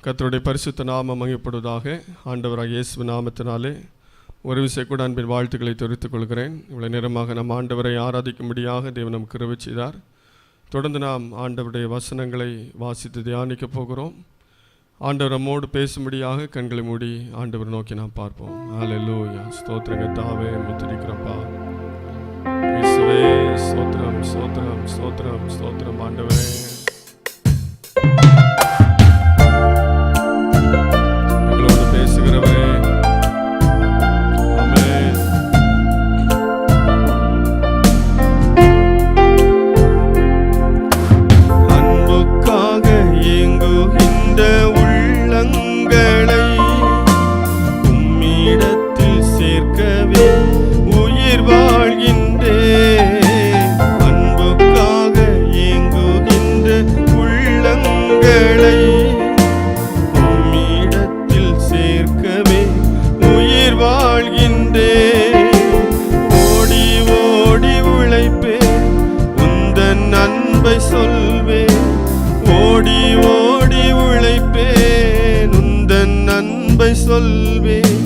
கர்த்தருடைய பரிசுத்த நாமம் மகிமைப்படுவதாக. ஆண்டவராக இயேசு நாமத்தினாலே ஒரு விஷயம் கூட அன்பின் வாழ்த்துக்களை தெரிவித்துக் கொள்கிறேன். இவ்வளவு நேரமாக நாம் ஆண்டவரை ஆராதிக்கும்படியாக தேவன் நமக்கு கிருபை செய்தார். தொடர்ந்து நாம் ஆண்டவருடைய வசனங்களை வாசித்து தியானிக்க போகிறோம். ஆண்டவர் நம்மோடு பேசும்படியாக கண்களை மூடி ஆண்டவர் நோக்கி நாம் பார்ப்போம். ஹல்லேலூயா. ஸ்தோத்திரம் கர்த்தாவே, துதிக்கிறோம்ப்பா. இயேசுவே ஸ்தோத்திரம் ஸ்தோத்திரம் ஸ்தோத்திரம் ஸ்தோத்திரம். ஆண்டவரே எங்களோடு பேசுகிறவரே, ஆமென். அன்புக்காக ஏங்குகின்ற உள்ளங்களை உம்மிடத்தில் சேர்க்கவே உயிர் வாழ்கின்றேன். அன்புக்காக ஏங்குகின்ற உள்ளங்களை உம்மிடத்தில் சேர்க்கவே உயிர் வாழ்கின்றேன். ஓடி ஓடி உழைப்பேன், உந்தன் அன்பை சொல்வேன். ஓடி ஓடி உழைப்பேன், உந்தன் அன்பை சொல்வேன்.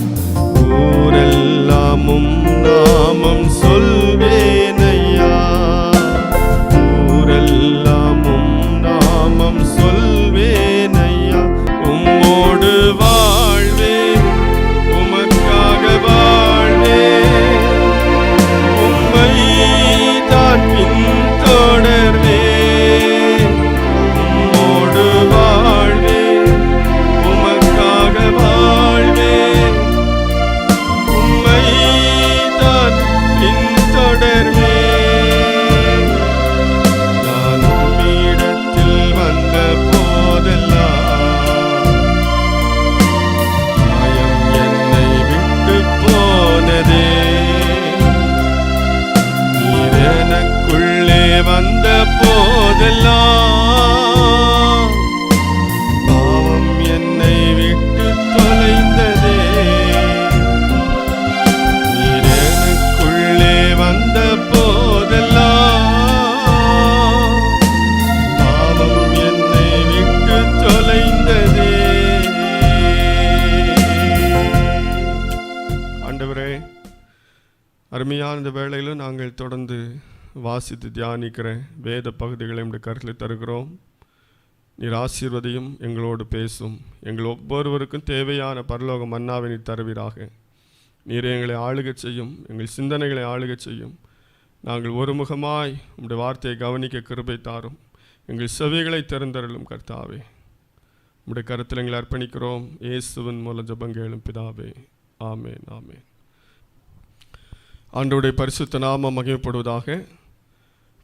ஊரெல்லாமும் நாமம் சொல்வேன் ஐயா, ஊரெல்லாமும் நாமம் சொல்வேன் ஐயா. உம்மோடு வாழ்வேன், உமக்காக வாழ்வேன். உம்மை தான் பின்தொடர்வேன். உம்மோடு வாழ்வேன், உமக்காக வாழ்வேன். உம்மை தான் பின்தொடர்வேன். நான் உம்மிடத்தில் வந்த போதெல்லாம் மாயம் என்னை விட்டு போனதே. நீர் எனக்குள்ளே வந்த போதெல்லாம் பாவம் என்னை விட்டு தொலைந்ததே. நீர் எனக்குள்ளே வந்த போதெல்லாம் பாவம் என்னை விட்டு தொலைந்ததே. ஆண்டவரே, அருமையான இந்த வேளையிலும் நாங்கள் தொடர்ந்து வாசித்து தியானிக்கிற வேத பகுதிகளை நம்முடைய கருத்தில் தருகிறோம். நீர் ஆசீர்வதியும், எங்களோடு பேசும். எங்கள் ஒவ்வொருவருக்கும் தேவையான பரலோக மன்னாவை நீர் தருவீராக. நீர் எங்களை ஆளுகச் செய்யும், எங்கள் சிந்தனைகளை ஆளுகச் செய்யும். நாங்கள் ஒருமுகமாய் உம்முடைய வார்த்தையை கவனிக்க கிருபை தாரும். எங்கள் செவிகளை திறந்தருளும் கர்த்தாவே. உம்முடைய கருத்தில் எங்களை அர்ப்பணிக்கிறோம். இயேசுவின் மூலம் ஜெபம் கேளும் பிதாவே, ஆமென் ஆமென். ஆண்டவருடைய பரிசுத்த நாமம் மகிமைப்படுவதாக.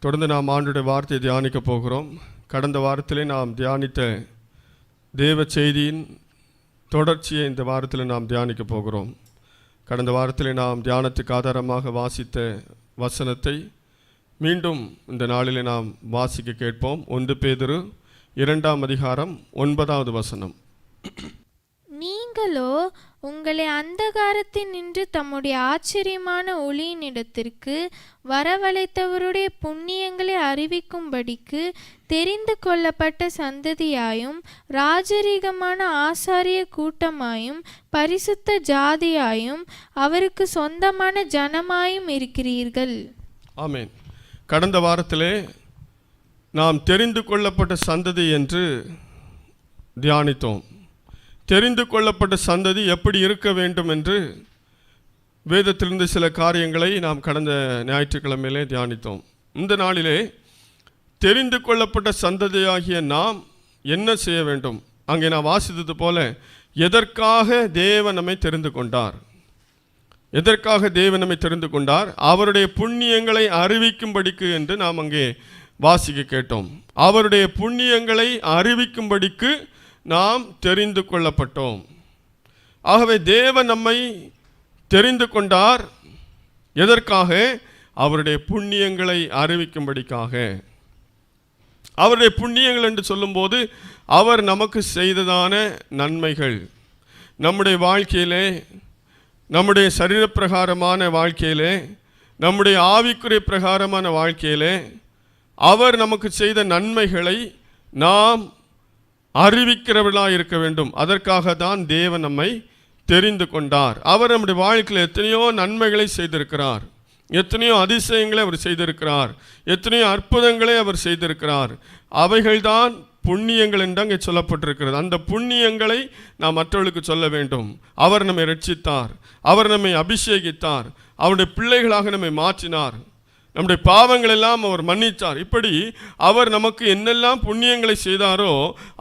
தொடர்ந்து நாம் ஆண்டவருடைய வார்த்தையை தியானிக்க போகிறோம். கடந்த வாரத்திலே நாம் தியானித்த தேவ செய்தியின் தொடர்ச்சியை இந்த வாரத்தில் நாம் தியானிக்க போகிறோம். கடந்த வாரத்திலே நாம் தியானத்துக்கு ஆதாரமாக வாசித்த வசனத்தை மீண்டும் இந்த நாளிலே நாம் வாசிக்க கேட்போம். 1 பேதுரு 2 அதிகாரம் 9வது வசனம். நீங்களோ உங்களை அந்தகாரத்தில் நின்று தம்முடைய ஆச்சரியமான ஒளியினிடத்திற்கு வரவழைத்தவருடைய புண்ணியங்களை அறிவிக்கும்படிக்கு தெரிந்து கொள்ளப்பட்ட சந்ததியாயும் ராஜரீகமான ஆசாரிய கூட்டமாயும் பரிசுத்த ஜாதியாயும் அவருக்கு சொந்தமான ஜனமாயும் இருக்கிறீர்கள். ஆமென். கடந்த வாரத்திலே நாம் தெரிந்து கொள்ளப்பட்ட சந்ததி என்று தியானித்தோம். தெரிந்து கொள்ளப்பட்ட சந்ததி எப்படி இருக்க வேண்டும் என்று வேதத்திலிருந்து சில காரியங்களை நாம் கடந்த ஞாயிற்றுக்கிழமையிலே தியானித்தோம். இந்த நாளிலே தெரிந்து கொள்ளப்பட்ட சந்ததியாகிய நாம் என்ன செய்ய வேண்டும்? அங்கே நான் வாசித்தது போல எதற்காக தேவன் நம்மை தெரிந்து கொண்டார், எதற்காக தேவன் நம்மை தெரிந்து கொண்டார்? அவருடைய புண்ணியங்களை அறிவிக்கும்படிக்கு என்று நாம் அங்கே வாசிக்க கேட்டோம். அவருடைய புண்ணியங்களை அறிவிக்கும்படிக்கு நாம் தெரிந்து கொள்ளப்பட்டோம். ஆகவே தேவன் நம்மை தெரிந்து கொண்டார். எதற்காக? அவருடைய புண்ணியங்களை அறிவிக்கும்படிக்காக. அவருடைய புண்ணியங்கள் என்று சொல்லும்போது அவர் நமக்கு செய்ததான நன்மைகள், நம்முடைய வாழ்க்கையிலே, நம்முடைய சரீரப்பிரகாரமான வாழ்க்கையிலே, நம்முடைய ஆவிக்குரிய பிரகாரமான வாழ்க்கையிலே அவர் நமக்கு செய்த நன்மைகளை நாம் அறிவிக்கிறவர்களாக இருக்க வேண்டும். அதற்காக தான் தேவன் நம்மை தெரிந்து கொண்டார். அவர் நம்முடைய வாழ்க்கையில் எத்தனையோ நன்மைகளை செய்திருக்கிறார், எத்தனையோ அதிசயங்களை அவர் செய்திருக்கிறார், எத்தனையோ அற்புதங்களை அவர் செய்திருக்கிறார். அவைகள்தான் புண்ணியங்கள் என்று அங்கே சொல்லப்பட்டிருக்கிறது. அந்த புண்ணியங்களை நாம் மற்றவர்களுக்கு சொல்ல வேண்டும். அவர் நம்மை ரட்சித்தார், அவர் நம்மை அபிஷேகித்தார், அவருடைய பிள்ளைகளாக நம்மை மாற்றினார், நம்முடைய பாவங்கள் எல்லாம் அவர் மன்னித்தார். இப்படி அவர் நமக்கு என்னெல்லாம் புண்ணியங்களை செய்தாரோ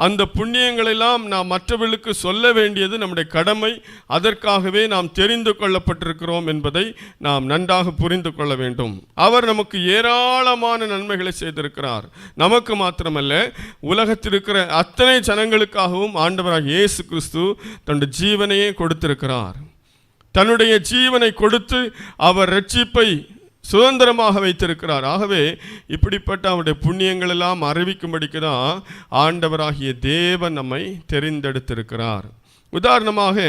அந்த புண்ணியங்களெல்லாம் நாம் மற்றவர்களுக்கு சொல்ல வேண்டியது நம்முடைய கடமை. அதற்காகவே நாம் தெரிந்து கொள்ளப்பட்டிருக்கிறோம் என்பதை நாம் நன்றாக புரிந்து கொள்ள வேண்டும். அவர் நமக்கு ஏராளமான நன்மைகளை செய்திருக்கிறார். நமக்கு மாத்திரமல்ல, உலகத்தில் இருக்கிற அத்தனை ஜனங்களுக்காகவும் ஆண்டவராக இயேசு கிறிஸ்து தன்னுடைய ஜீவனையே கொடுத்திருக்கிறார். தன்னுடைய ஜீவனை கொடுத்து அவர் ரட்சிப்பை சுதந்திரமாக வைத்திருக்கிறார். ஆகவே இப்படிப்பட்ட அவருடைய புண்ணியங்கள் எல்லாம் அறிவிக்கும்படிக்கு தான் ஆண்டவராகிய தேவன் நம்மை தெரிந்தெடுத்திருக்கிறார். உதாரணமாக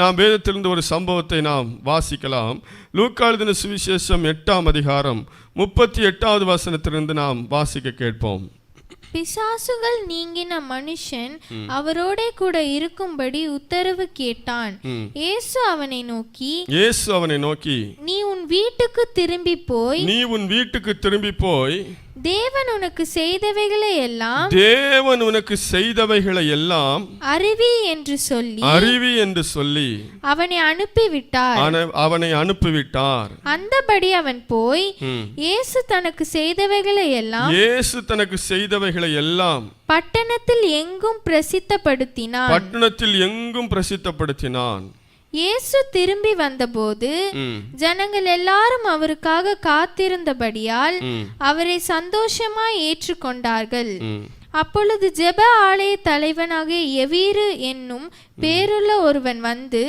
நாம் வேதத்திலிருந்து ஒரு சம்பவத்தை நாம் வாசிக்கலாம். லூக்கா எழுதின சுவிசேஷம் 8ஆம் அதிகாரம் 38வது வசனத்திலிருந்து நாம் வாசிக்க கேட்போம். பிசாசுகள் நீங்கின மனுஷன் அவரோட கூட இருக்கும்படி உத்தரவு கேட்டான். இயேசு அவனை நோக்கி நீ உன் வீட்டுக்கு திரும்பி போய் தேவன் உனக்கு செய்தவைகளை எல்லாம் அறிவி என்று சொல்லி அவனை அனுப்பிவிட்டார். அந்தபடி அவன் போய் இயேசு தனக்கு செய்தவைகளை எல்லாம் பட்டணத்தில் எங்கும் பிரசித்தப்படுத்தினான். இயேசு திரும்பி வந்தபோது ஜனங்கள் எல்லாரும் அவருக்காக காத்திருந்தபடியால் அவரை சந்தோஷமாய் ஏற்றுக்கொண்டார்கள். அப்பொழுது ஜெப ஆலய தலைவனாகிய எவீரு என்னும் பேருள்ள ஒருவன் வந்து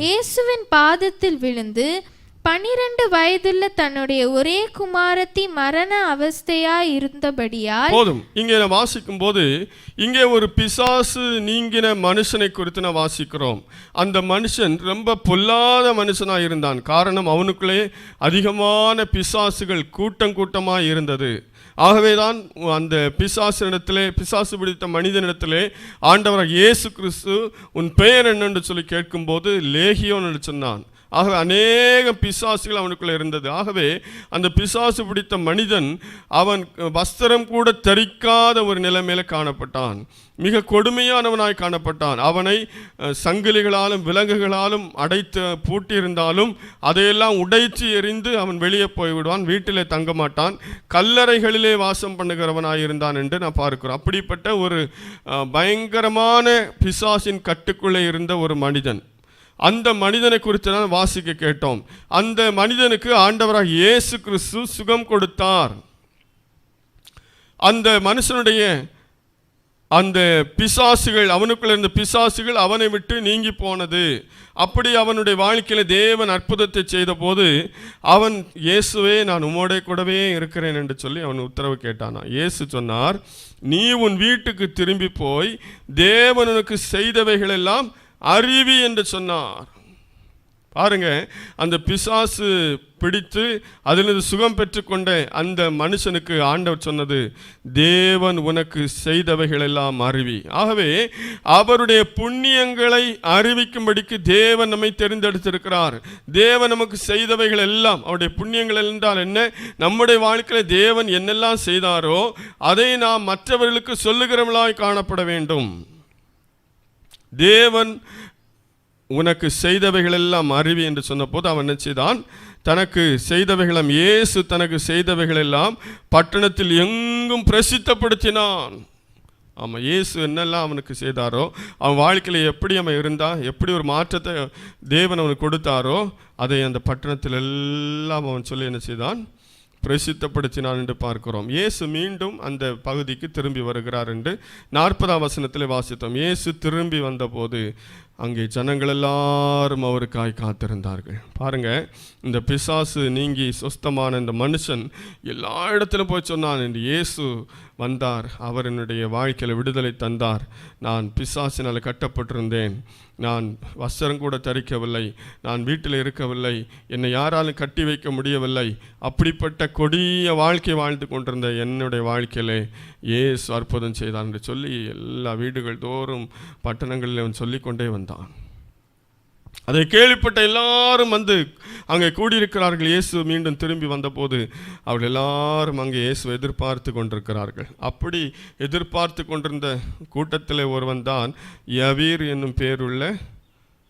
இயேசுவின் பாதத்தில் விழுந்து 12 வயதுள்ள தன்னுடைய ஒரே குமாரத்தி மரண அவஸ்தையாய் இருந்தபடியால். போதும். இங்கே வாசிக்கும் போது இங்கே ஒரு பிசாசு நீங்கின மனுஷனை குறித்து நான் வாசிக்கிறோம். அந்த மனுஷன் ரொம்ப பொல்லாத மனுஷனாய் இருந்தான். காரணம், அவனுக்குள்ளே அதிகமான பிசாசுகள் கூட்டமாய் இருந்தது. ஆகவேதான் அந்த பிசாசு பிடித்த மனிதனிடத்திலே ஆண்டவராக இயேசு கிறிஸ்து உன் பெயர் என்னென்று சொல்லி கேட்கும்போது லேகியோன் என்று சொன்னான். ஆகவே அநேக பிசாசுகள் அவனுக்குள்ளே இருந்தது. ஆகவே அந்த பிசாசு பிடித்த மனிதன் அவன் வஸ்திரம் கூட தரிக்காத ஒரு நிலைமையில காணப்பட்டான். மிக கொடுமையானவனாய் காணப்பட்டான். அவனை சங்கிலிகளாலும் விலங்குகளாலும் அடைத்து பூட்டியிருந்தாலும் அதையெல்லாம் உடைத்து எறிந்து அவன் வெளியே போய்விடுவான். வீட்டிலே தங்க மாட்டான். கல்லறைகளிலே வாசம் பண்ணுகிறவனாய் இருந்தான் என்று நான் பார்க்கிறோம். அப்படிப்பட்ட ஒரு பயங்கரமான பிசாசின் கட்டுக்குள்ளே இருந்த ஒரு மனிதன். அந்த மனிதனை குறித்து தான் வாசிக்க கேட்டோம். அந்த மனிதனுக்கு ஆண்டவராக இயேசு கிறிஸ்து சுகம் கொடுத்தார். அந்த மனுஷனுடைய அந்த பிசாசுகள், அவனுக்குள்ள இருந்த பிசாசுகள் அவனை விட்டு நீங்கி போனது. அப்படி அவனுடைய வாழ்க்கையில் தேவன் அற்புதத்தை செய்த போது அவன், இயேசுவே நான் உம்மோட கூடவே இருக்கிறேன் என்று சொல்லி அவன் உத்தரவு கேட்டானா. இயேசு சொன்னார், நீ உன் வீட்டுக்கு திரும்பி போய் தேவன் உனக்கு செய்தவைகள் எல்லாம் அறிவி என்று சொன்னார். பாருங்க, அந்த பிசாசு பிடித்து அதிலிருந்து சுகம் பெற்றுக்கொண்ட அந்த மனுஷனுக்கு ஆண்டவர் சொன்னது, தேவன் உனக்கு செய்தவைகள் எல்லாம் அறிவி. ஆகவே அவருடைய புண்ணியங்களை அறிவிக்கும்படிக்கு தேவன் நம்மை தெரிந்தெடுத்திருக்கிறார். தேவன் நமக்கு செய்தவைகள் எல்லாம், அவருடைய புண்ணியங்கள் என்றால் என்ன, நம்முடைய வாழ்க்கையில் தேவன் என்னெல்லாம் செய்தாரோ அதை நாம் மற்றவர்களுக்கு சொல்லுகிறவர்களாய் காணப்பட வேண்டும். தேவன் உனக்கு செய்தவைகளெல்லாம் அறிவி என்று சொன்ன போது அவன் என்ன செய்தான், தனக்கு செய்தவைகளெல்லாம், இயேசு தனக்கு செய்தவைகளெல்லாம் பட்டணத்தில் எங்கும் பிரசித்தப்படுத்தினான். ஆமாம், இயேசு என்னெல்லாம் அவனுக்கு செய்தாரோ, அவன் வாழ்க்கையில் எப்படி அவன் இருந்தான், எப்படி ஒரு மாற்றத்தை தேவன் அவனுக்கு கொடுத்தாரோ அதை அந்த பட்டணத்தில் எல்லாம் அவன் சொல்லி என்ன செய்தான், பிரசித்தப்படுத்தினான் என்று பார்க்கிறோம். இயேசு மீண்டும் அந்த பகுதிக்கு திரும்பி வருகிறார் என்று 40ஆம் வசனத்தில் வாசித்தோம். இயேசு திரும்பி வந்தபோது அங்கே ஜனங்கள் எல்லாரும் அவருக்காய் காத்திருந்தார்கள். பாருங்க, இந்த பிசாசு நீங்கி சொஸ்தமான இந்த மனுஷன் எல்லா இடத்திலும் போய் சொன்னான், இந்த இயேசு வந்தார், அவர் என்னுடைய வாழ்க்கையில் விடுதலை தந்தார், நான் பிசாசினால் கட்டப்பட்டிருந்தேன், நான் வஸ்திரம் கூட தரிக்கவில்லை, நான் வீட்டில் இருக்கவில்லை, என்னை யாராலும் கட்டி வைக்க முடியவில்லை, அப்படிப்பட்ட கொடிய வாழ்க்கை வாழ்ந்து கொண்டிருந்த என்னுடைய வாழ்க்கையிலே இயேசு அற்புதம் செய்தான் என்று சொல்லி எல்லா வீடுகள் தோறும் பட்டணங்களில் அவன் சொல்லிக்கொண்டே வந்தான். அதை கேள்விப்பட்ட எல்லாரும் வந்து அங்கே கூடியிருக்கிறார்கள். இயேசு மீண்டும் திரும்பி வந்தபோது அவர்கள் எல்லாரும் அங்கே இயேசு எதிர்பார்த்து கொண்டிருக்கிறார்கள். அப்படி எதிர்பார்த்து கொண்டிருந்த கூட்டத்தில் ஒருவன் தான் யவீர் என்னும் பேருள்ள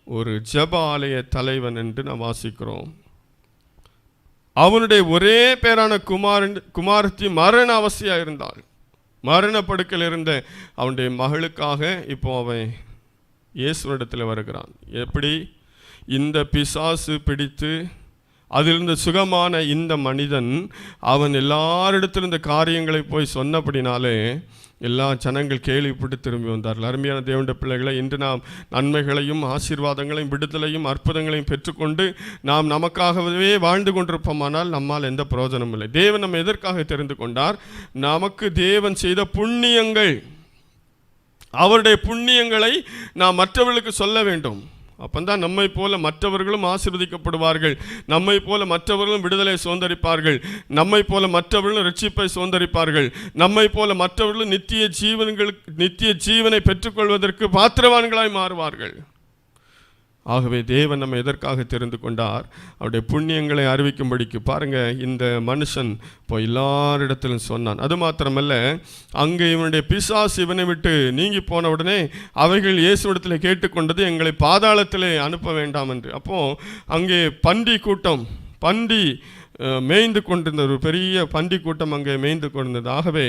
ஒரு ஜெப ஆலய தலைவன் என்று நாம் வாசிக்கிறோம். அவனுடைய ஒரே பேரான குமாரத்தி மரண அவஸ்தையாக இருந்தாள். மரணப்படுக்கையில் இருந்த அவனுடைய மகளுக்காக இப்போ அவன் இயேசுவிடத்தில் வருகிறான். எப்படி? இந்த பிசாசு பிடித்து அதிலிருந்து சுகமான இந்த மனிதன் அவன் எல்லாரிடத்திலும் இந்த காரியங்களை போய் சொன்னபடினாலே எல்லா ஜனங்கள் கேள்விப்பட்டு திரும்பி வந்தார்கள். அருமையான தேவனுடைய பிள்ளைகளை, இன்று நாம் நன்மைகளையும் ஆசீர்வாதங்களையும் விடுதலையும் அற்புதங்களையும் பெற்றுக்கொண்டு நாம் நமக்காகவே வாழ்ந்து கொண்டிருப்போமானால் நம்மால் எந்த பிரயோஜனமும் இல்லை. தேவன் நம்ம எதற்காக தெரிந்து கொண்டார்? நமக்கு தேவன் செய்த புண்ணியங்கள், அவருடைய புண்ணியங்களை நாம் மற்றவர்களுக்கு சொல்ல வேண்டும். அப்பந்தான் நம்மை போல மற்றவர்களும் ஆசீர்வதிக்கப்படுவார்கள், நம்மை போல மற்றவர்களும் விடுதலை சுதந்தரிப்பார்கள், நம்மை போல மற்றவர்களும் இரட்சிப்பை சுதந்தரிப்பார்கள், நம்மை போல மற்றவர்களும் நித்திய ஜீவனை பெற்றுக்கொள்வதற்கு பாத்திரவான்களாய் மாறுவார்கள். ஆகவே தேவன் நம்ம எதற்காக தெரிந்து கொண்டார்? அவருடைய புண்ணியங்களை அறிவிக்கும்படிக்கு. பாருங்கள், இந்த மனுஷன் இப்போ எல்லாரிடத்திலும் சொன்னான். அது மாத்திரமல்ல, அங்கே இவனுடைய பிசாசு இவனை விட்டு நீங்கி போன உடனே அவைகள் இயேசுவிடத்தில் கேட்டுக்கொண்டது, எங்களை பாதாளத்திலே அனுப்ப வேண்டாம் என்று. அப்போது அங்கே பன்றி கூட்டம், பன்றி மேய்ந்து கொண்டிருந்தது, ஒரு பெரிய பன்றி கூட்டம் அங்கே மேய்ந்து கொண்டிருந்தது. ஆகவே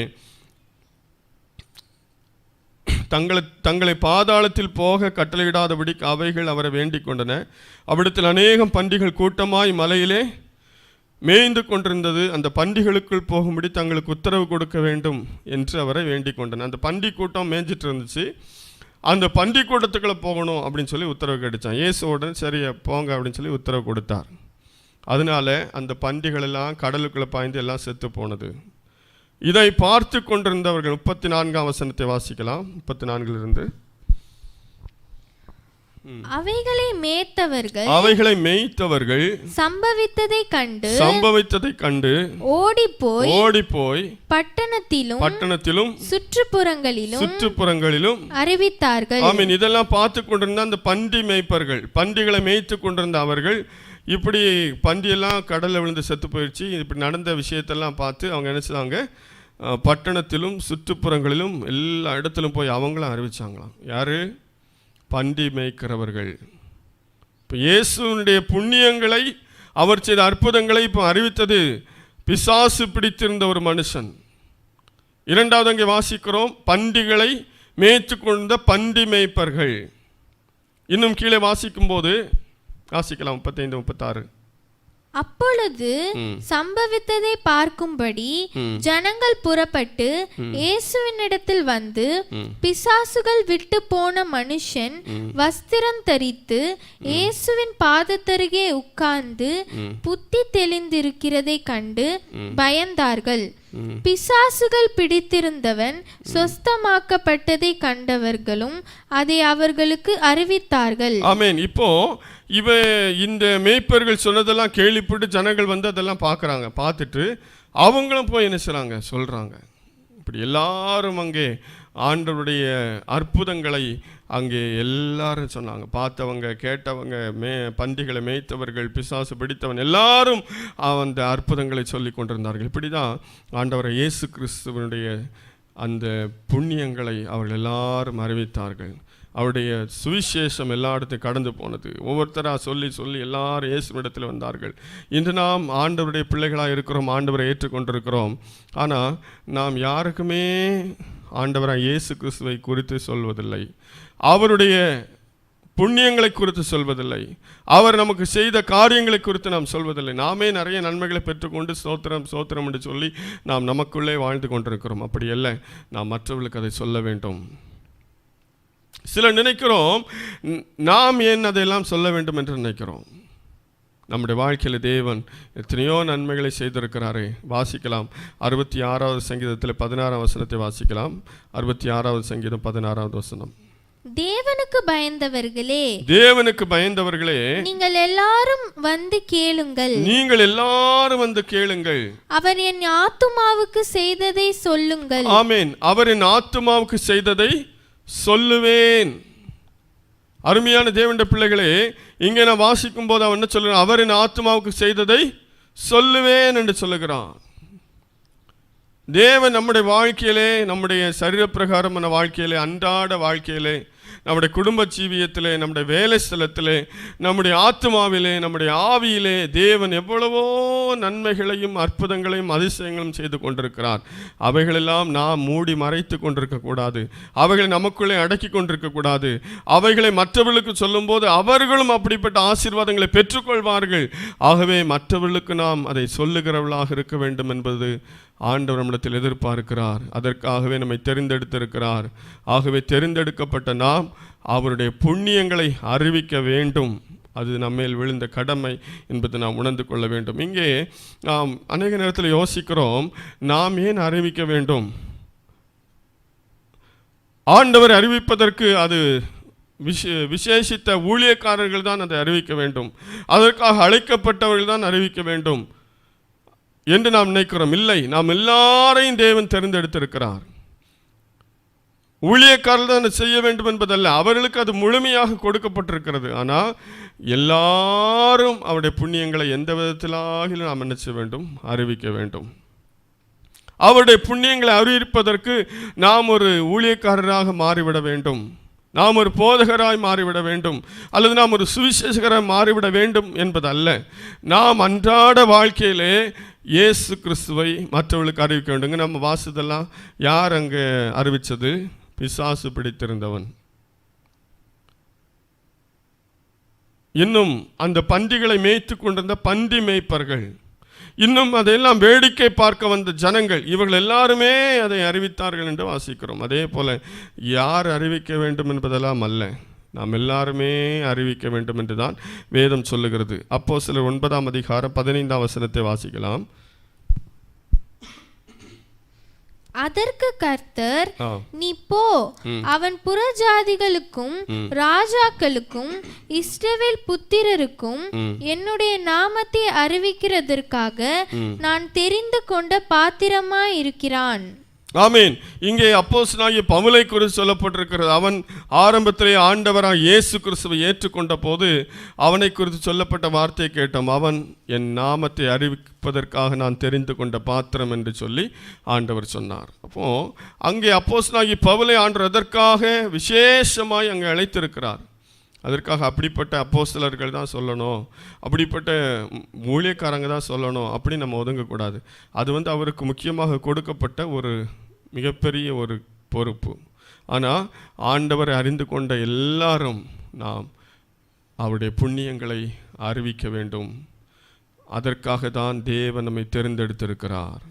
தங்களை பாதாளத்தில் போக கட்டளையிடாதபடிக்கு அவைகள் அவரை வேண்டிக் கொண்டன. அவ்விடத்தில் அநேகம் பன்றிகள் கூட்டமாய் மலையிலே மேய்ந்து கொண்டிருந்தது. அந்த பன்றிகளுக்குள் போகும்படி தங்களுக்கு உத்தரவு கொடுக்க வேண்டும் என்று அவரை வேண்டிக் கொண்டன. அந்த பன்றி கூட்டம் மேய்ஞ்சிட்டு இருந்துச்சு. அந்த பன்றி கூட்டத்துக்குள்ளே போகணும் அப்படின்னு சொல்லி உத்தரவு கிடைச்சான். இயேசுவோட சரி போங்க அப்படின்னு சொல்லி உத்தரவு கொடுத்தார். அதனால அந்த பன்றிகள் எல்லாம் கடலுக்குள்ளே பாய்ந்து எல்லாம் செத்து போனது. இதை பார்த்து கொண்டிருந்தவர்கள் 34ஆம் வசனத்தை வாசிக்கலாம். 34 அவைகளை மேய்த்தவர்கள் சம்பவித்ததை கண்டு ஓடிப்போய் பட்டணத்திலும் சுற்றுப்புறங்களிலும் அறிவித்தார்கள். ஆமென். இதெல்லாம் பார்த்து கொண்டிருந்த அந்த பன்றி மேய்ப்பர்கள், பன்றிகளை மேய்த்து கொண்டிருந்த அவர்கள், இப்படி பன்றியெல்லாம் கடலில் விழுந்து செத்து போயிடுச்சு, இப்படி நடந்த விஷயத்தெல்லாம் பார்த்து அவங்க என்ன செய்வாங்க? பட்டணத்திலும் சுற்றுப்புறங்களிலும் எல்லா இடத்திலும் போய் அவங்களும் அறிவிச்சாங்களாம். யாரு? பன்றி மேய்க்கிறவர்கள். இப்போ இயேசுனுடைய புண்ணியங்களை, அவர் செய்த அற்புதங்களை இப்போ அறிவித்தது பிசாசு பிடித்திருந்த ஒரு மனுஷன். இரண்டாவது அங்கே வாசிக்கிறோம், பன்றிகளை மேய்த்து கொண்ட பன்றி மேய்ப்பர்கள். இன்னும் கீழே வாசிக்கும் போது வாசிக்கலாம் 35, 36. அப்பொழுது சம்பவித்ததை பார்க்கும்படி ஜனங்கள் புறப்பட்டு இயேசுவினிடத்தில் வந்து, பிசாசுகள் விட்டு போன மனுஷன் வஸ்திரம் தரித்து இயேசுவின் பாதத்தருகே உட்கார்ந்து புத்தி தெளிந்திருக்கிறதை கண்டு பயந்தார்கள். பிசாசுகள் பிடித்திருந்தவன் சொஸ்தமாக்கப்பட்டதை கண்டவர்களும் அதை அவர்களுக்கு அறிவித்தார்கள். ஆமென். இப்போ இந்த மேய்ப்பர்கள் சொன்னதெல்லாம் கேள்விப்பட்டு ஜனங்கள் வந்து அதெல்லாம் பார்க்குறாங்க. பார்த்துட்டு அவங்களும் போய் என்ன செய்றாங்க? சொல்கிறாங்க. இப்படி எல்லாரும் அங்கே ஆண்டவருடைய அற்புதங்களை அங்கே எல்லாரும் சொன்னாங்க. பார்த்தவங்க, கேட்டவங்க, பன்றிகளை மேய்த்தவர்கள், பிசாசு பிடித்தவன் எல்லாரும் அந்த அற்புதங்களை சொல்லி கொண்டிருந்தார்கள். இப்படி தான் ஆண்டவரை இயேசு கிறிஸ்துவனுடைய அந்த புண்ணியங்களை அவர்கள் எல்லாரும் அறிவித்தார்கள். அவருடைய சுவிசேஷம் எல்லா இடத்தையும் கடந்து போனது. ஒவ்வொருத்தராக சொல்லி எல்லாரும் இயேசுவிடத்தில் வந்தார்கள். இன்று நாம் ஆண்டவருடைய பிள்ளைகளாக இருக்கிறோம், ஆண்டவரை ஏற்றுக்கொண்டிருக்கிறோம். ஆனால் நாம் யாருக்குமே ஆண்டவராக இயேசு கிறிஸ்துவை குறித்து சொல்வதில்லை, அவருடைய புண்ணியங்களை குறித்து சொல்வதில்லை, அவர் நமக்கு செய்த காரியங்களை குறித்து நாம் சொல்வதில்லை. நாமே நிறைய நன்மைகளை பெற்றுக்கொண்டு சோத்திரம் என்று சொல்லி நாம் நமக்குள்ளே வாழ்ந்து கொண்டிருக்கிறோம். அப்படி இல்லை, நாம் மற்றவர்களுக்கு அதை சொல்ல வேண்டும். சிலர் நினைக்கிறோம், நாம் ஏன் அதையெல்லாம் சொல்ல வேண்டும் என்று நினைக்கிறோம். நம்முடைய வாழ்க்கையில் தேவன் எத்தனையோ நன்மைகளை செய்திருக்கிறாரே. வாசிக்கலாம் 66வது சங்கீதத்தில் 16ஆம் வசனத்தை வாசிக்கலாம். 66வது சங்கீதம் 16வது வசனம். தேவனுக்கு பயந்தவர்களே, தேவனுக்கு பயந்தவர்களே, நீங்கள் எல்லாரும் வந்து கேளுங்கள், நீங்கள் எல்லாரும் வந்து கேளுங்கள். அவர் என் ஆத்துமாவுக்கு செய்ததை சொல்லுங்கள். ஆமென். அவர் என் ஆத்துமாவுக்கு செய்ததை சொல்லுவேன். அருமையான தேவனுடைய பிள்ளைகளே, இங்கே நான் வாசிக்கும் போது அவன் என்ன சொல்லுறான்? அவர் என் ஆத்துமாவுக்கு செய்ததை சொல்லுவேன் என்று சொல்லுகிறான். தேவன் நம்முடைய வாழ்க்கையிலே, நம்முடைய சரீரப்பிரகாரமான வாழ்க்கையிலே, அன்றாட வாழ்க்கையிலே, நம்முடைய குடும்ப ஜீவியத்திலே, நம்முடைய வேலை ஸ்தலத்திலே, நம்முடைய ஆத்மாவிலே, நம்முடைய ஆவியிலே தேவன் எவ்வளவோ நன்மைகளையும் அற்புதங்களையும் அதிசயங்களும் செய்து கொண்டிருக்கிறார். அவைகளெல்லாம் நாம் மூடி மறைத்து கொண்டிருக்கக்கூடாது. அவைகளை நமக்குள்ளே அடக்கி கொண்டிருக்கக்கூடாது. அவைகளை மற்றவர்களுக்கு சொல்லும்போது அவர்களும் அப்படிப்பட்ட ஆசீர்வாதங்களை பெற்றுக்கொள்வார்கள். ஆகவே மற்றவர்களுக்கு நாம் அதை சொல்லுகிறவர்களாக இருக்க வேண்டும் என்பது ஆண்டவர் நம்மிடத்தில் எதிர்பார்க்கிறார். அதற்காகவே நம்மை தெரிந்தெடுத்திருக்கிறார். ஆகவே தெரிந்தெடுக்கப்பட்ட நாம் அவருடைய புண்ணியங்களை அறிவிக்க வேண்டும். அது நம்மேல் விழுந்த கடமை என்பதை நாம் உணர்ந்து கொள்ள வேண்டும். இங்கே நாம் அநேக நேரத்தில் யோசிக்கிறோம், நாம் ஏன் அறிவிக்க வேண்டும்? ஆண்டவர் அறிவிப்பதற்கு அது விசேஷித்த ஊழியக்காரர்கள் தான் அதை அறிவிக்க வேண்டும். அதற்காக அழைக்கப்பட்டவர்கள் தான் அறிவிக்க வேண்டும் என்று நாம் நினைக்கிறோம். இல்லை, நாம் எல்லாரையும் தேவன் தெரிந்தெடுத்திருக்கிறார். ஊழியக்காரர்கள் தான் செய்ய வேண்டும் என்பதல்ல, அவர்களுக்கு அது முழுமையாக கொடுக்கப்பட்டிருக்கிறது. ஆனால் எல்லாரும் அவருடைய புண்ணியங்களை எந்த விதத்திலாக நாம் என்ன செய்ய வேண்டும்? அறிவிக்க வேண்டும். அவருடைய புண்ணியங்களை அறிவிப்பதற்கு நாம் ஒரு ஊழியக்காரராக மாறிவிட வேண்டும், நாம் ஒரு போதகராய் மாறிவிட வேண்டும், அல்லது நாம் ஒரு சுவிசேஷகராய் மாறிவிட வேண்டும் என்பதல்ல. நாம் அன்றாட வாழ்க்கையிலே இயேசு கிறிஸ்துவை மற்றவர்களுக்கு அறிவிக்க வேண்டுங்க. நம்ம வாசதெல்லாம் யார் அங்கே அறிவித்தது? பிசாசு பிடித்திருந்தவன். இன்னும் அந்த பன்றிகளை மேய்த்து கொண்டிருந்த பன்றி மேய்ப்பர்கள், இன்னும் அதையெல்லாம் வேடிக்கை பார்க்க வந்த ஜனங்கள், இவர்கள் எல்லாருமே அதை அறிவித்தார்கள் என்று வாசிக்கிறோம். அதே போல யார் அறிவிக்க வேண்டும் என்பதெல்லாம் அல்ல, நாம் எல்லாருமே அறிவிக்க வேண்டும் என்று தான் வேதம் சொல்லுகிறது. அப்போஸ்தலர் 9ஆம் அதிகாரம் 15ஆம் வசனத்தை வாசிக்கலாம். அதற்கு கர்த்தர், நீ போ, அவன் புறஜாதிகளுக்கும் ராஜாக்களுக்கும் இஸ்ரவேல் புத்திரருக்கும் என்னுடைய நாமத்தை அறிவிக்கிறதற்காக நான் தெரிந்து கொண்ட பாத்திரமாய் இருக்கிறான். ஆமீன். இங்கே அப்போஸ்தலனாகிய பவுலை குறித்து சொல்லப்பட்டிருக்கிறது. அவன் ஆரம்பத்திலே ஆண்டவராக இயேசு கிறிஸ்துவை ஏற்றுக்கொண்ட போது அவனை குறித்து சொல்லப்பட்ட வார்த்தையை கேட்டோம். அவன் என் நாமத்தை அறிவிப்பதற்காக நான் தெரிந்து கொண்ட பாத்திரம் என்று சொல்லி ஆண்டவர் சொன்னார். அப்போ அங்கே அப்போஸ்தலனாகிய பவுலை ஆண்டவர் அதற்காக விசேஷமாய் அங்கே அழைத்திருக்கிறார். அதற்காக அப்படிப்பட்ட அப்போஸ்தலர்கள் தான் சொல்லணும், அப்படிப்பட்ட ஊழியக்காரங்க தான் சொல்லணும் அப்படி நம்ம ஒதுங்கக்கூடாது. அது அவருக்கு முக்கியமாக கொடுக்கப்பட்ட ஒரு மிகப்பெரிய ஒரு பொறுப்பு. ஆனால் ஆண்டவரை அறிந்து கொண்ட எல்லாரும் நாம் அவருடைய புண்ணியங்களை அறிவிக்க வேண்டும். அதற்காக தான் தேவன் நம்மை தெரிந்தெடுத்திருக்கிறார்.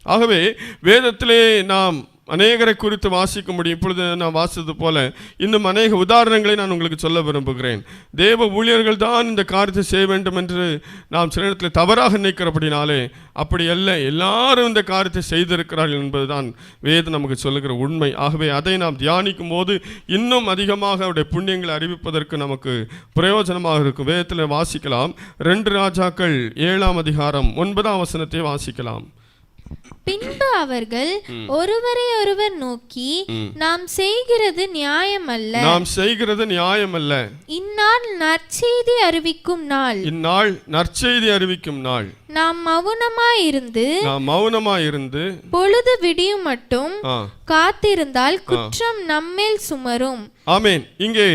ஆகவே வேதத்திலே நாம் அநேகரை குறித்து வாசிக்க முடியும். இப்பொழுது நான் வாசித்தது போல இன்னும் அநேக உதாரணங்களை நான் உங்களுக்கு சொல்ல விரும்புகிறேன். தேவ ஊழியர்கள் தான் இந்த காரியத்தை செய்ய வேண்டும் என்று நாம் சில இடத்தில் தவறாக நினைக்கிறபடினாலே அப்படி அல்ல, எல்லாரும் இந்த காரியத்தை செய்திருக்கிறார்கள் என்பதுதான் வேதம் நமக்கு சொல்லுகிற உண்மை. ஆகவே அதை நாம் தியானிக்கும் போது இன்னும் அதிகமாக அவருடைய புண்ணியங்களை அறிவிப்பதற்கு நமக்கு பிரயோஜனமாக இருக்கும். வேதத்தில் வாசிக்கலாம். 2 ராஜாக்கள் 7ஆம் அதிகாரம் 9ஆம் வசனத்தை வாசிக்கலாம். பின்பு அவர்கள் ஒருவரை ஒருவர் நோக்கி, நாம் செய்கிறது நியாயமல்ல, நாம் செய்கிறது நியாயமல்ல, இந்நாள் நற்செய்தி அறிவிக்கும் நாள், இந்நாள் நற்செய்தி அறிவிக்கும் நாள், நாம் மௌனமாயிருந்து பொழுது விடியும் மட்டும் காத்திருந்தால் குற்றம் நம்மேல் சுமரும். ஆமேன். இங்கே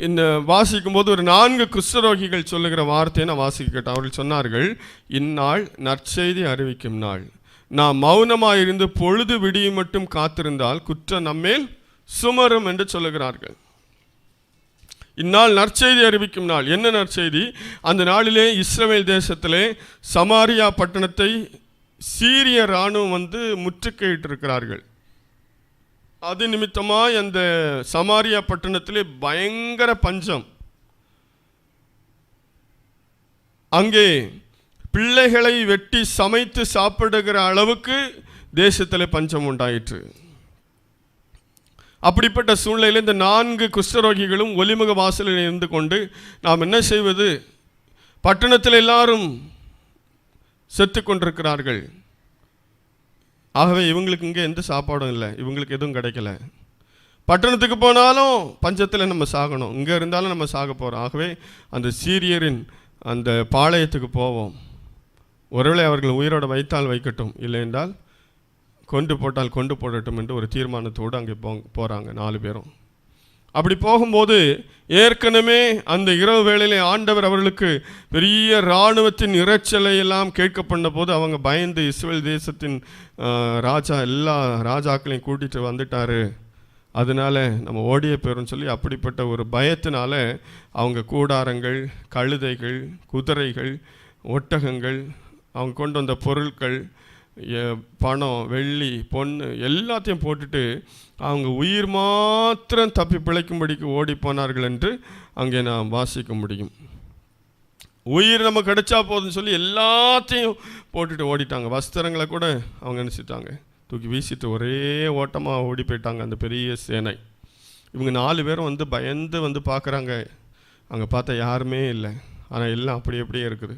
இந்த வாசிக்கும் போது ஒரு 4 குஷ்டரோகிகள் சொல்லுகிற வார்த்தையை நான் வாசிக்க கேட்டேன். அவர்கள் சொன்னார்கள், இந்நாள் நற்செய்தி அறிவிக்கும் நாள், நாம் மௌனமாயிருந்து பொழுது விடியும் மட்டும் காத்திருந்தால் குற்றம் நம்மேல் சுமரும் என்று சொல்லுகிறார்கள். இந்நாள் நற்செய்தி அறிவிக்கும் நாள். என்ன நற்செய்தி? அந்த நாளிலே இஸ்ரவேல் தேசத்திலே சமாரியா பட்டணத்தை சீரிய இராணுவம் முற்றுகையிட்டிருக்கிறார்கள். அது நிமித்தமாய் அந்த சமாரியா பட்டணத்திலே பயங்கர பஞ்சம். அங்கே பிள்ளைகளை வெட்டி சமைத்து சாப்பிடுகிற அளவுக்கு தேசத்தில் பஞ்சம் உண்டாயிற்று. அப்படிப்பட்ட சூழ்நிலையில் இந்த 4 குஷ்டரோகிகளும் ஒலிமுக வாசலில் இருந்து கொண்டு நாம் என்ன செய்வது? பட்டணத்தில் எல்லாரும் செத்து கொண்டிருக்கிறார்கள். ஆகவே இவங்களுக்கு இங்கே எந்த சாப்பாடும் இல்லை, இவங்களுக்கு எதுவும் கிடைக்கல. பட்டணத்துக்கு போனாலும் பஞ்சத்தில் நம்ம சாகணும், இங்கே இருந்தாலும் நம்ம சாக போகிறோம். ஆகவே அந்த சீரியரின் அந்த பாளையத்துக்கு போவோம். ஒருவேளை அவர்கள் உயிரோடு வைத்தால் வைக்கட்டும், இல்லை என்றால் கொண்டு போட்டால் கொண்டு போடட்டும் என்று ஒரு தீர்மானத்தோடு அங்கே போகிறாங்க 4 பேரும். அப்படி போகும்போது ஏற்கனவே அந்த இரவு வேளையிலே ஆண்டவர் அவர்களுக்கு பெரிய இராணுவத்தின் இரைச்சலை எல்லாம் கேட்க பண்ண போது அவங்க பயந்து இஸ்ரவேல் தேசத்தின் ராஜா எல்லா ராஜாக்களையும் கூட்டிகிட்டு வந்துட்டார், அதனால நம்ம ஓடிய போயிரும் சொல்லி அப்படிப்பட்ட ஒரு பயத்தினால அவங்க கூடாரங்கள், கழுதைகள், குதிரைகள், ஒட்டகங்கள், அவங்க கொண்டு வந்த பொருட்கள், பணம், வெள்ளி, பொண்ணு எல்லாத்தையும் போட்டுட்டு அவங்க உயிர் மாத்திரம் தப்பி பிழைக்கும்படிக்கு ஓடி போனார்கள் என்று அங்கே நாம் வாசிக்க முடியும். உயிர் நம்ம கிடைச்சா போதுன்னு சொல்லி எல்லாத்தையும் போட்டுட்டு ஓடிட்டாங்க. வஸ்திரங்களை கூட அவங்க நினச்சிட்டாங்க, தூக்கி வீசிட்டு ஒரே ஓட்டமாக ஓடி போயிட்டாங்க அந்த பெரிய சேனை. இவங்க 4 பேரும் வந்து பயந்து பார்க்குறாங்க. அங்கே பார்த்தா யாருமே இல்லை, ஆனால் எல்லாம் அப்படியே இருக்குது.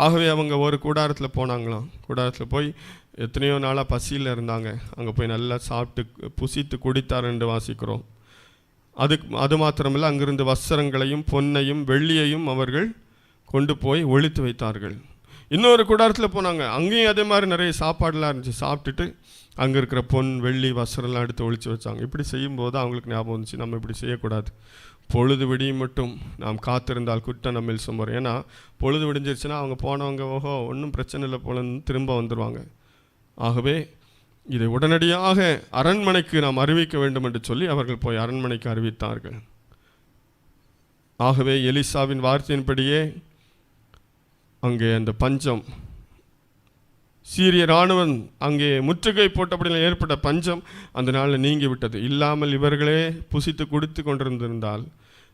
ஆகவே அவங்க ஒரு கூடாரத்தில் போனாங்களாம். கூடாரத்தில் போய் எத்தனையோ நாளாக பசியில் இருந்தாங்க. அங்கே போய் நல்லா சாப்பிட்டு புசித்து குடித்தார் என்று வாசிக்கிறோம். அது மாத்திரமில்லை, அங்கிருந்து வஸ்திரங்களையும் பொன்னையும் வெள்ளியையும் அவர்கள் கொண்டு போய் ஒழித்து வைத்தார்கள். இன்னொரு கூடாரத்தில் போனாங்க. அங்கேயும் அதே மாதிரி நிறைய சாப்பாடுலாம் இருந்துச்சு. சாப்பிட்டுட்டு அங்கே இருக்கிற பொன், வெள்ளி, வஸ்திரம்லாம் எடுத்து ஒழித்து வச்சாங்க. இப்படி செய்யும்போது அவங்களுக்கு ஞாபகம் வந்துச்சு, நம்ம இப்படி செய்யக்கூடாது. பொழுது விடியும் மட்டும் நாம் காத்திருந்தால் குற்றம் நம்மில் சுமரும். ஏன்னா பொழுது விடிஞ்சிருச்சுன்னா அவங்க போனவங்க ஓஹோ ஒன்றும் பிரச்சனை இல்லை போலன்னு திரும்ப வந்துடுவாங்க. ஆகவே இதை உடனடியாக அரண்மனைக்கு நாம் அறிவிக்க வேண்டும் என்று சொல்லி அவர்கள் போய் அரண்மனைக்கு அறிவித்தார்கள். ஆகவே எலிசாவின் வார்த்தையின்படியே அங்கே அந்த பஞ்சம், சீரிய இராணுவம் அங்கே முற்றுகை போட்டபடியில் ஏற்பட்ட பஞ்சம் அந்த நாளில் நீங்கி விட்டது. இல்லாமல் இவர்களே புசித்து குடித்து கொண்டிருந்திருந்தால்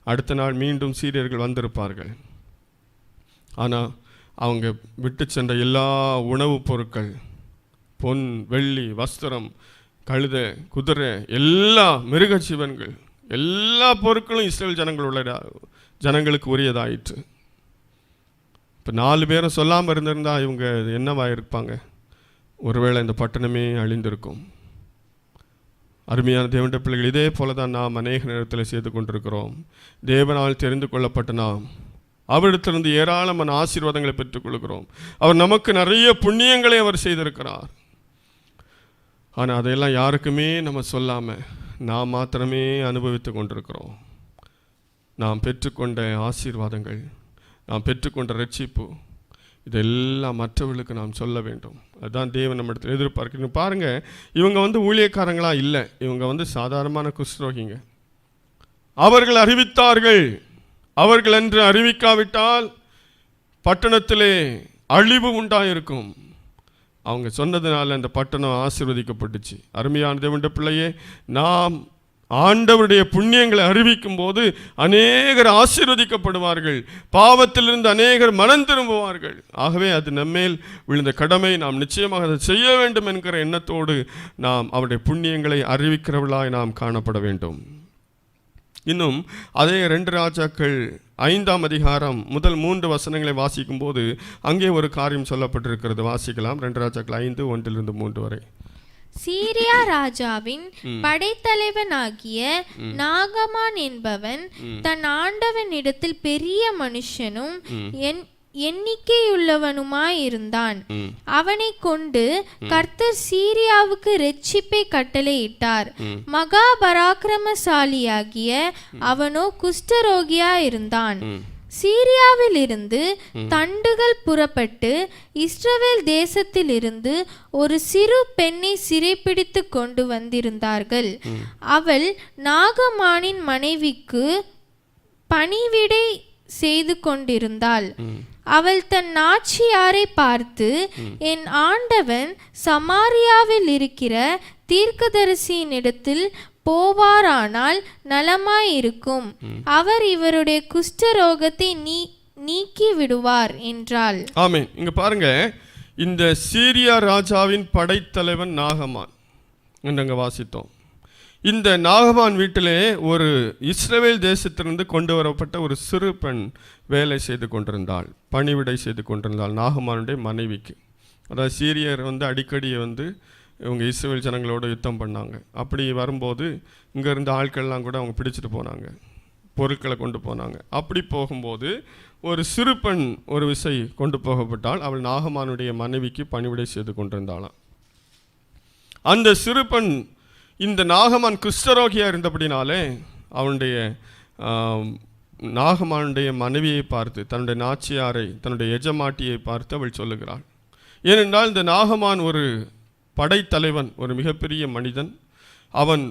அடுத்த நாள் மீண்டும் சீரியர்கள் வந்திருப்பார்கள். ஆனால் அவங்க விட்டு சென்ற எல்லா உணவுப் பொருட்கள், பொன், வெள்ளி, வஸ்திரம், கழுதை, குதிரை, எல்லா மிருக ஜீவன்கள், எல்லா பொருட்களும் இஸ்ரவேல் ஜனங்களுக்கு உரியதாயிற்று. இப்போ 4 பேரும் சொல்லாமல் இருந்திருந்தால் இவங்க என்னவாக இருப்பாங்க? ஒருவேளை இந்த பட்டணமே அழிந்திருக்கும். அருமையான தேவனுடைய பிள்ளைகள், இதே போல தான் நாம் அநேக நேரத்தில் செய்து கொண்டிருக்கிறோம். தேவனால் தெரிந்து கொள்ளப்பட்ட நாம் அவரிடத்திலிருந்து ஏராளமான ஆசீர்வாதங்களை பெற்றுக்கொள்கிறோம். அவர் நமக்கு நிறைய புண்ணியங்களை அவர் செய்திருக்கிறார். ஆனால் அதையெல்லாம் யாருக்குமே நம்ம சொல்லாமல் நாம் மாத்திரமே அனுபவித்து கொண்டிருக்கிறோம். நாம் பெற்றுக்கொண்ட ஆசீர்வாதங்கள், நாம் பெற்றுக்கொண்ட ரட்சிப்பு, இதெல்லாம் மற்றவர்களுக்கு நாம் சொல்ல வேண்டும். அதுதான் தேவன் நம்ம இடத்துல எதிர்பார்க்கணும். பாருங்கள், இவங்க வந்து ஊழியக்காரங்களாக இல்லை, இவங்க வந்து சாதாரணமான குஷ்டரோகிங்க. அவர்கள் அறிவித்தார்கள். அவர்கள் என்று அறிவிக்காவிட்டால் பட்டணத்திலே அழிவு உண்டாயிருக்கும். அவங்க சொன்னதுனால அந்த பட்டணம் ஆசீர்வதிக்கப்பட்டுச்சு. அருமையான தேவனுடைய பிள்ளையே, நாம் ஆண்டவருடைய புண்ணியங்களை அறிவிக்கும் போது அநேகர் ஆசீர்வதிக்கப்படுவார்கள், பாவத்திலிருந்து அநேகர் மனம் திரும்புவார்கள். ஆகவே அது நம்மேல் விழுந்த கடமை, நாம் நிச்சயமாக அதை செய்ய வேண்டும் என்கிற எண்ணத்தோடு நாம் அவருடைய புண்ணியங்களை அறிவிக்கிறவர்களாய் நாம் காணப்பட வேண்டும். இன்னும் அதே 2 ராஜாக்கள் 5ஆம் அதிகாரம் முதல் 3 வசனங்களை வாசிக்கும் போது அங்கே ஒரு காரியம் சொல்லப்பட்டிருக்கிறது. வாசிக்கலாம். 2 ராஜாக்கள் 5:1-3 வரை. சீரியா ராஜாவின் படைத்தலைவனாகிய நாகமான் என்பவன் தன் ஆண்டவனிடத்தில் பெரிய மனுஷனும் எண்ணிக்கையுள்ளவனுமாயிருந்தான். அவனை கொண்டு கர்த்தர் சீரியாவுக்கு இரட்சிப்பை கட்டளையிட்டார். மகா பராக்கிரமசாலியாகிய அவனோ குஷ்டரோகியாயிருந்தான். சீரியாவில் இருந்து தண்டுகள் புறப்பட்டு இஸ்ரவேல் தேசத்திலிருந்து ஒரு சிறு பெண்ணை சிறைப்பிடித்து கொண்டு வந்திருந்தார்கள். அவள் நாகமானின் மனைவிக்கு பணிவிடை செய்து கொண்டிருந்தாள். அவள் தன் நாச்சியாரை பார்த்து, என் ஆண்டவன் சமாரியாவில் இருக்கிற தீர்க்கதரிசியின் இடத்தில் போவாரானால் நலமாயிருக்கும், அவர் இவருடைய குஷ்டரோகத்தை நீக்கி விடுவார் என்றாள். ஆமென். இங்க பாருங்க, இந்த சீரியா ராஜாவின் படைத்தலைவன் நாகமான் என்று வாசித்தோம். இந்த நாகமான் வீட்டிலே ஒரு இஸ்ரவேல் தேசத்திலிருந்து கொண்டு வரப்பட்ட ஒரு சிறு பெண் வேலை செய்து கொண்டிருந்தாள், பணிவிடை செய்து கொண்டிருந்தாள் நாகமானுடைய மனைவிக்கு. அதாவது சீரியர் அடிக்கடி இவங்க இஸ்ரவேல் ஜனங்களோட யுத்தம் பண்ணாங்க. அப்படி வரும்போது இங்கே இருந்த ஆட்கள்லாம் கூட அவங்க பிடிச்சிட்டு போனாங்க, பொருட்களை கொண்டு போனாங்க. அப்படி போகும்போது ஒரு சிறு பெண் ஒரு விசை கொண்டு போகப்பட்டால் அவள் நாகமானுடைய மனைவிக்கு பணிவிடை செய்து கொண்டிருந்தாளாம். அந்த சிறு பெண் இந்த நாகமான் குஷ்டரோகியாக இருந்தபடினாலே அவனுடைய நாகமானுடைய மனைவியை பார்த்து, தன்னுடைய நாச்சியாரை, தன்னுடைய எஜமாட்டியை பார்த்து அவள் சொல்லுகிறாள். ஏனென்றால் இந்த நாகமான் ஒரு படைத்தலைவன், ஒரு மிகப்பெரிய மனிதன். அவன்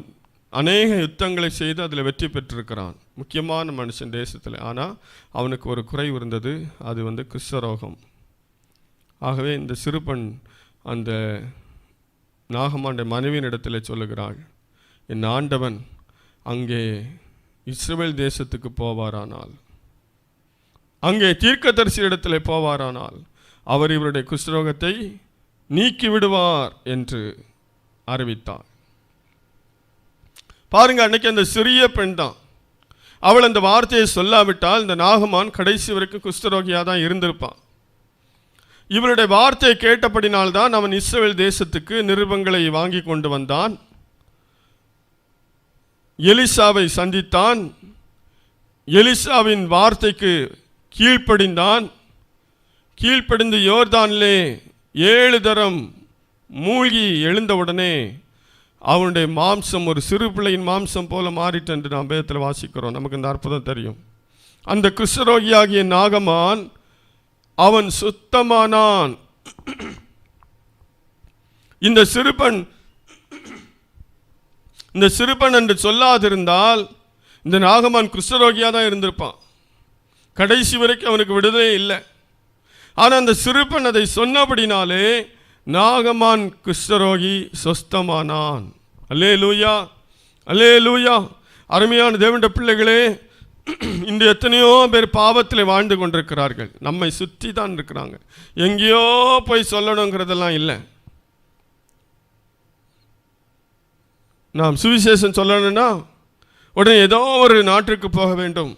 அநேக யுத்தங்களை செய்து அதில் வெற்றி பெற்றிருக்கிறான், முக்கியமான மனுஷன் தேசத்தில். ஆனால் அவனுக்கு ஒரு குறைவு இருந்தது, அது குஷ்டரோகம். ஆகவே இந்த சிறுபெண் அந்த நாகமானுடைய மனைவியின் இடத்துல சொல்லுகிறாள், என் ஆண்டவன் அங்கே இஸ்ரவேல் தேசத்துக்கு போவாரானால், அங்கே தீர்க்கதரிசி இடத்துல போவாரானால் அவர் இவருடைய குஷ்டரோகத்தை நீக்கி விடுவார் என்று அறிவித்தார். பாருங்க, அன்னைக்கு அந்த சிறிய பெண் தான். அவள் அந்த வார்த்தையை சொல்லாவிட்டால் இந்த நாகமான் கடைசி வரைக்கும் குஷ்டரோகியாக தான் இருந்திருப்பான். இவருடைய வார்த்தையை கேட்டபடினால்தான் அவன் இஸ்ரவேல் தேசத்துக்கு நிருபங்களை வாங்கி கொண்டு வந்தான், எலிசாவை சந்தித்தான், எலிசாவின் வார்த்தைக்கு கீழ்ப்படிந்தான். கீழ்ப்படிந்து யோர்தானிலே 7 தரம் மூழ்கி எழுந்தவுடனே அவனுடைய மாம்சம் ஒரு சிறு பிள்ளையின் மாம்சம் போல மாறிட்டு என்று நாம் வேதத்தில் வாசிக்கிறோம். நமக்கு இந்த அற்புதம் தெரியும். அந்த குஷ்டரோகியாகிய நாகமான் அவன் சுத்தமானான். இந்த சிறுபன் என்று சொல்லாதிருந்தால் இந்த நாகமான் குஷ்டரோகியாக தான் இருந்திருப்பான். கடைசி வரைக்கும் அவனுக்கு விடுதலை இல்லை. ஆனால் அந்த சிறுபன் அதை சொன்னபடினாலே நாகமான் குஷ்டரோகி சொஸ்தமானான். அல்லேலூயா, அல்லேலூயா. அருமையான தேவனுடைய பிள்ளைகளே, இன்று எத்தனையோ பேர் பாவத்தில் வாழ்ந்து கொண்டிருக்கிறார்கள். நம்மை சுற்றி தான் இருக்கிறாங்க. எங்கேயோ போய் சொல்லணுங்கிறதெல்லாம் இல்லை. நாம் சுவிசேஷம் சொல்லணும்னா உடனே ஏதோ ஒரு நாட்டிற்கு போக வேண்டும்,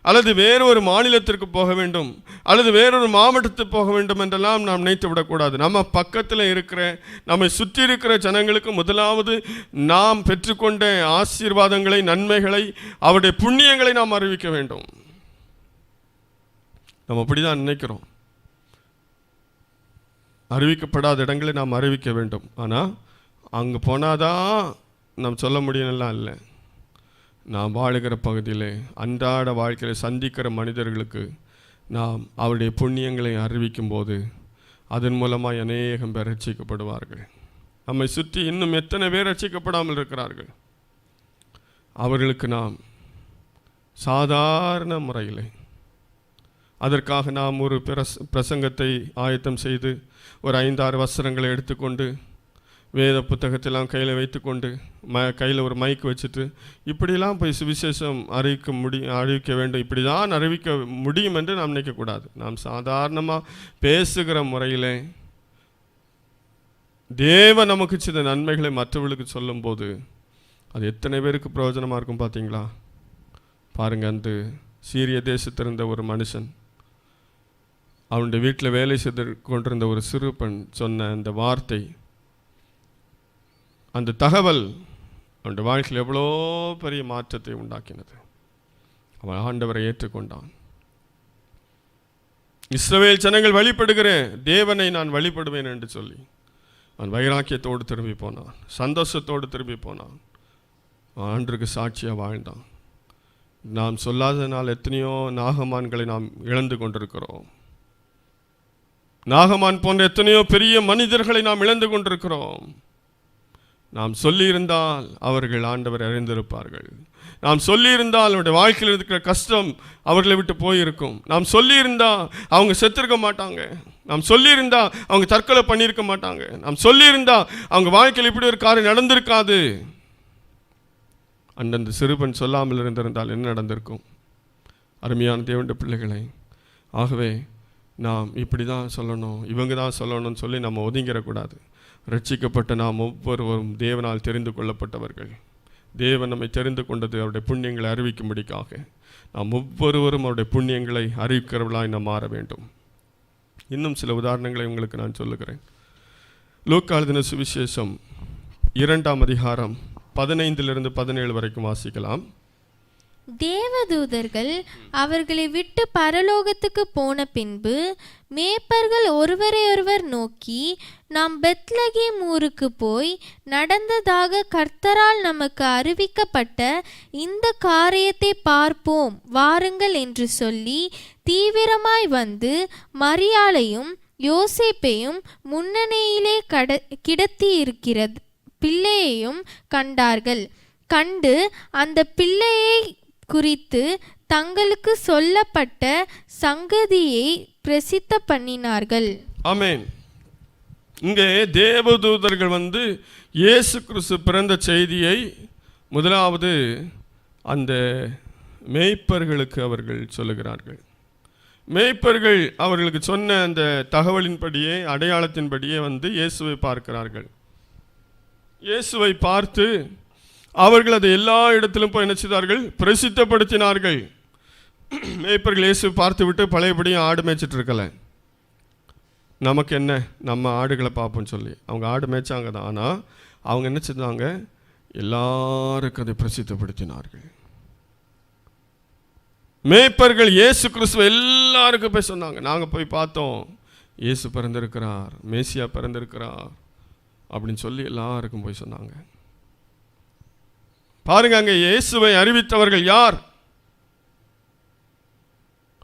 அல்லது வேறொரு மாநிலத்திற்கு போக வேண்டும், அல்லது வேறொரு மாவட்டத்துக்கு போக வேண்டும் என்றெல்லாம் நாம் நினைத்து விடக்கூடாது. நம்ம பக்கத்தில் இருக்கிற, நம்மை சுற்றி இருக்கிற ஜனங்களுக்கு முதலாவது நாம் பெற்றுக்கொண்ட ஆசீர்வாதங்களை, நன்மைகளை, அவருடைய புண்ணியங்களை நாம் அறிவிக்க வேண்டும். நம்ம அப்படி தான் நினைக்கிறோம். அறிவிக்கப்படாத இடங்களை நாம் அறிவிக்க வேண்டும். ஆனால் அங்கே போனாதான் நாம் சொல்ல முடியும்லாம் இல்லை. நாம் வாழுகிற பகுதியில் அன்றாட வாழ்க்கையில் சந்திக்கிற மனிதர்களுக்கு நாம் அவருடைய புண்ணியங்களை அறிவிக்கும் போது அதன் மூலமாக அநேகம் பேர் ரட்சிக்கப்படுவார்கள். நம்மை சுற்றி இன்னும் எத்தனை பேர் ரட்சிக்கப்படாமல் இருக்கிறார்கள். அவர்களுக்கு நாம் சாதாரண முறையில் அதற்காக நாம் ஒரு பிரசங்கத்தை ஆயத்தம் செய்து ஒரு 5-6 வசனங்களை எடுத்துக்கொண்டு வேத புத்தகத்தெல்லாம் கையில் வைத்துக்கொண்டு கையில் ஒரு மைக் வச்சுட்டு இப்படிலாம் போய் சுவிசேஷம் அறிவிக்க வேண்டும், இப்படி தான் அறிவிக்க முடியும் என்று நாம் நினைக்கக்கூடாது. நாம் சாதாரணமாக பேசுகிற முறையில் தேவ நமக்கு செய்த நன்மைகளை மற்றவர்களுக்கு சொல்லும்போது அது எத்தனை பேருக்கு பிரயோஜனமாக இருக்கும் பார்த்தீங்களா? பாருங்கள், அந்த சீரிய தேசத்திருந்த ஒரு மனுஷன், அவனுடைய வீட்டில் வேலை செய்து கொண்டிருந்த ஒரு சிறு பெண் சொன்ன அந்த வார்த்தை, அந்த தகவல் அவனுடைய வாழ்க்கையில் எவ்வளோ பெரிய மாற்றத்தை உண்டாக்கினது. அவன் ஆண்டவரை ஏற்றுக்கொண்டான். இஸ்ரவேல் ஜனங்கள் வழிபடுகிற தேவனை நான் வழிபடுவேன் என்று சொல்லி அவன் வைராக்கியத்தோடு திரும்பி போனான், சந்தோஷத்தோடு திரும்பி போனான், ஆண்டவருக்கு சாட்சியாக வாழ்ந்தான். நாம் சொல்லாதனால் எத்தனையோ நாகமான்களை நாம் இழந்து கொண்டிருக்கிறோம். நாகமான் போன்ற எத்தனையோ பெரிய மனிதர்களை நாம் இழந்து கொண்டிருக்கிறோம். நாம் சொல்லியிருந்தால் அவர்கள் ஆண்டவரை அறிந்திருப்பார்கள். நாம் சொல்லியிருந்தால் அவருடைய வாழ்க்கையில் இருக்கிற கஷ்டம் அவர்களை விட்டு போயிருக்கும். நாம் சொல்லியிருந்தால் அவங்க செத்திருக்க மாட்டாங்க. நாம் சொல்லியிருந்தால் அவங்க தற்கொலை பண்ணியிருக்க மாட்டாங்க. நாம் சொல்லியிருந்தால் அவங்க வாழ்க்கையில் இப்படி ஒரு காரியம் நடந்திருக்காது. அந்தந்த சிறுபன் சொல்லாமல் இருந்திருந்தால் என்ன நடந்திருக்கும்? அருமையான தேவனுடைய பிள்ளைகளை, ஆகவே நாம் இப்படி தான் சொல்லணும், இவங்க தான் சொல்லணும்னு சொல்லி நம்ம ஒதுங்கிடக்கூடாது. ரட்சிக்கப்பட்ட நாம் ஒவ்வொருவரும் தேவனால் தெரிந்து கொள்ளப்பட்டவர்கள். தேவன் நம்மை தெரிந்து கொண்டது அவருடைய புண்ணியங்களை அறிவிக்கும்படிக்காக. நாம் ஒவ்வொருவரும் அவருடைய புண்ணியங்களை அறிவிக்கிறவர்களாய் நாம் மாற வேண்டும். இன்னும் சில உதாரணங்களை உங்களுக்கு நான் சொல்லுகிறேன். லூக்கா எழுதின சுவிசேஷம் 2ஆம் அதிகாரம் 15 17 வரைக்கும் வாசிக்கலாம். தேவதூதர்கள் அவர்களை விட்டு பரலோகத்துக்கு போன பின்பு மேய்ப்பர்கள் ஒருவரையொருவர் நோக்கி, நாம் பெத்லகேம் ஊருக்கு போய் நடந்ததாக கர்த்தரால் நமக்கு அறிவிக்கப்பட்ட இந்த காரியத்தை பார்ப்போம் வாருங்கள் என்று சொல்லி தீவிரமாய் வந்து மரியாளையும் யோசேப்பையும் முன்னணியிலே கிடத்தி இருக்கிறது பிள்ளையையும் கண்டார்கள். கண்டு அந்த பிள்ளையை குறித்து தங்களுக்கு சொல்லப்பட்ட சங்கதியை பிரசித்த பண்ணினார்கள். ஆமென். இங்கே தேவதூதர்கள் வந்து இயேசு கிறிஸ்து பிறந்த செய்தியை முதலாவது அந்த மேய்ப்பர்களுக்கு அவர்கள் சொல்லுகிறார்கள். மேய்ப்பர்கள் அவர்களுக்கு சொன்ன அந்த தகவலின்படியே, அடையாளத்தின்படியே வந்து இயேசுவை பார்க்கிறார்கள். இயேசுவை பார்த்து அவர்கள் அதை எல்லா இடத்திலும் போய் என்ன செய்தார்கள்? பிரசித்தப்படுத்தினார்கள். மேய்ப்பர்கள் இயேசுவை பார்த்து விட்டு பழையபடியும் ஆடு மேய்ச்சிட்டு இருக்கல. நமக்கு என்ன, நம்ம ஆடுகளை பார்ப்போம்னு சொல்லி அவங்க ஆடு மேய்ச்சாங்க தான். ஆனால் அவங்க என்ன செஞ்சாங்க? எல்லாருக்கும் அதை பிரசித்தப்படுத்தினார்கள். மேய்ப்பர்கள் இயேசு கிறிஸ்துவ எல்லாருக்கும் போய் சொன்னாங்க, நாங்கள் போய் பார்த்தோம், இயேசு பிறந்திருக்கிறார், மேசியா பிறந்திருக்கிறார் அப்படின்னு சொல்லி எல்லாருக்கும் போய் சொன்னாங்க. பாருங்க, அங்கே இயேசுவை அறிவித்தவர்கள் யார்?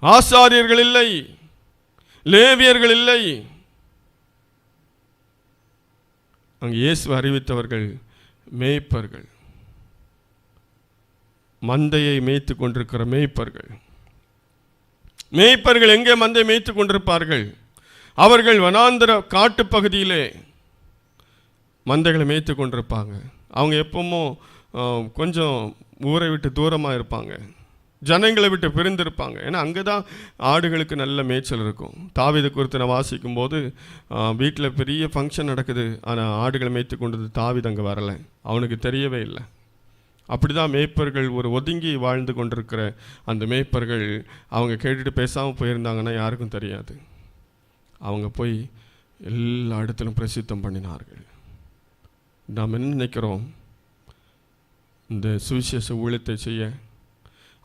ஆசாரியர்கள் இல்லை, லேவியர்கள் இல்லை. அங்கே இயேசுவை அறிவித்தவர்கள் மேய்ப்பர்கள், மந்தையை மேய்த்து கொண்டிருக்கிற மேய்ப்பர்கள். மேய்ப்பர்கள் எங்கே மந்தை மேய்த்து கொண்டிருப்பார்கள்? அவர்கள் வனாந்தர காட்டு பகுதியிலே மந்தைகளை மேய்த்து கொண்டிருப்பாங்க. அவங்க எப்பவும் கொஞ்சம் ஊரை விட்டு தூரமாக இருப்பாங்க, ஜனங்களை விட்டு பிரிந்திருப்பாங்க. ஏன்னா அங்கே தான் ஆடுகளுக்கு நல்ல மேய்ச்சல் இருக்கும். தாவீது குறித்து நான் வாசிக்கும் போது வீட்டில் பெரிய ஃபங்க்ஷன் நடக்குது, ஆனால் ஆடுகளை மேய்த்து கொண்டது தாவீது அங்கே வரலை, அவனுக்கு தெரியவே இல்லை. அப்படி தான் மேய்ப்பர்கள் ஒரு ஒதுங்கி வாழ்ந்து கொண்டிருக்கிற அந்த மேய்ப்பர்கள் அவங்க கேட்டுட்டு பேசாமல் போயிருந்தாங்கன்னா யாருக்கும் தெரியாது. அவங்க போய் எல்லா இடத்திலும் பிரசித்தம் பண்ணினார்கள். நாம் என்ன நினைக்கிறோம்? இந்த சுவிசேஷ ஊழியத்தை செய்ய,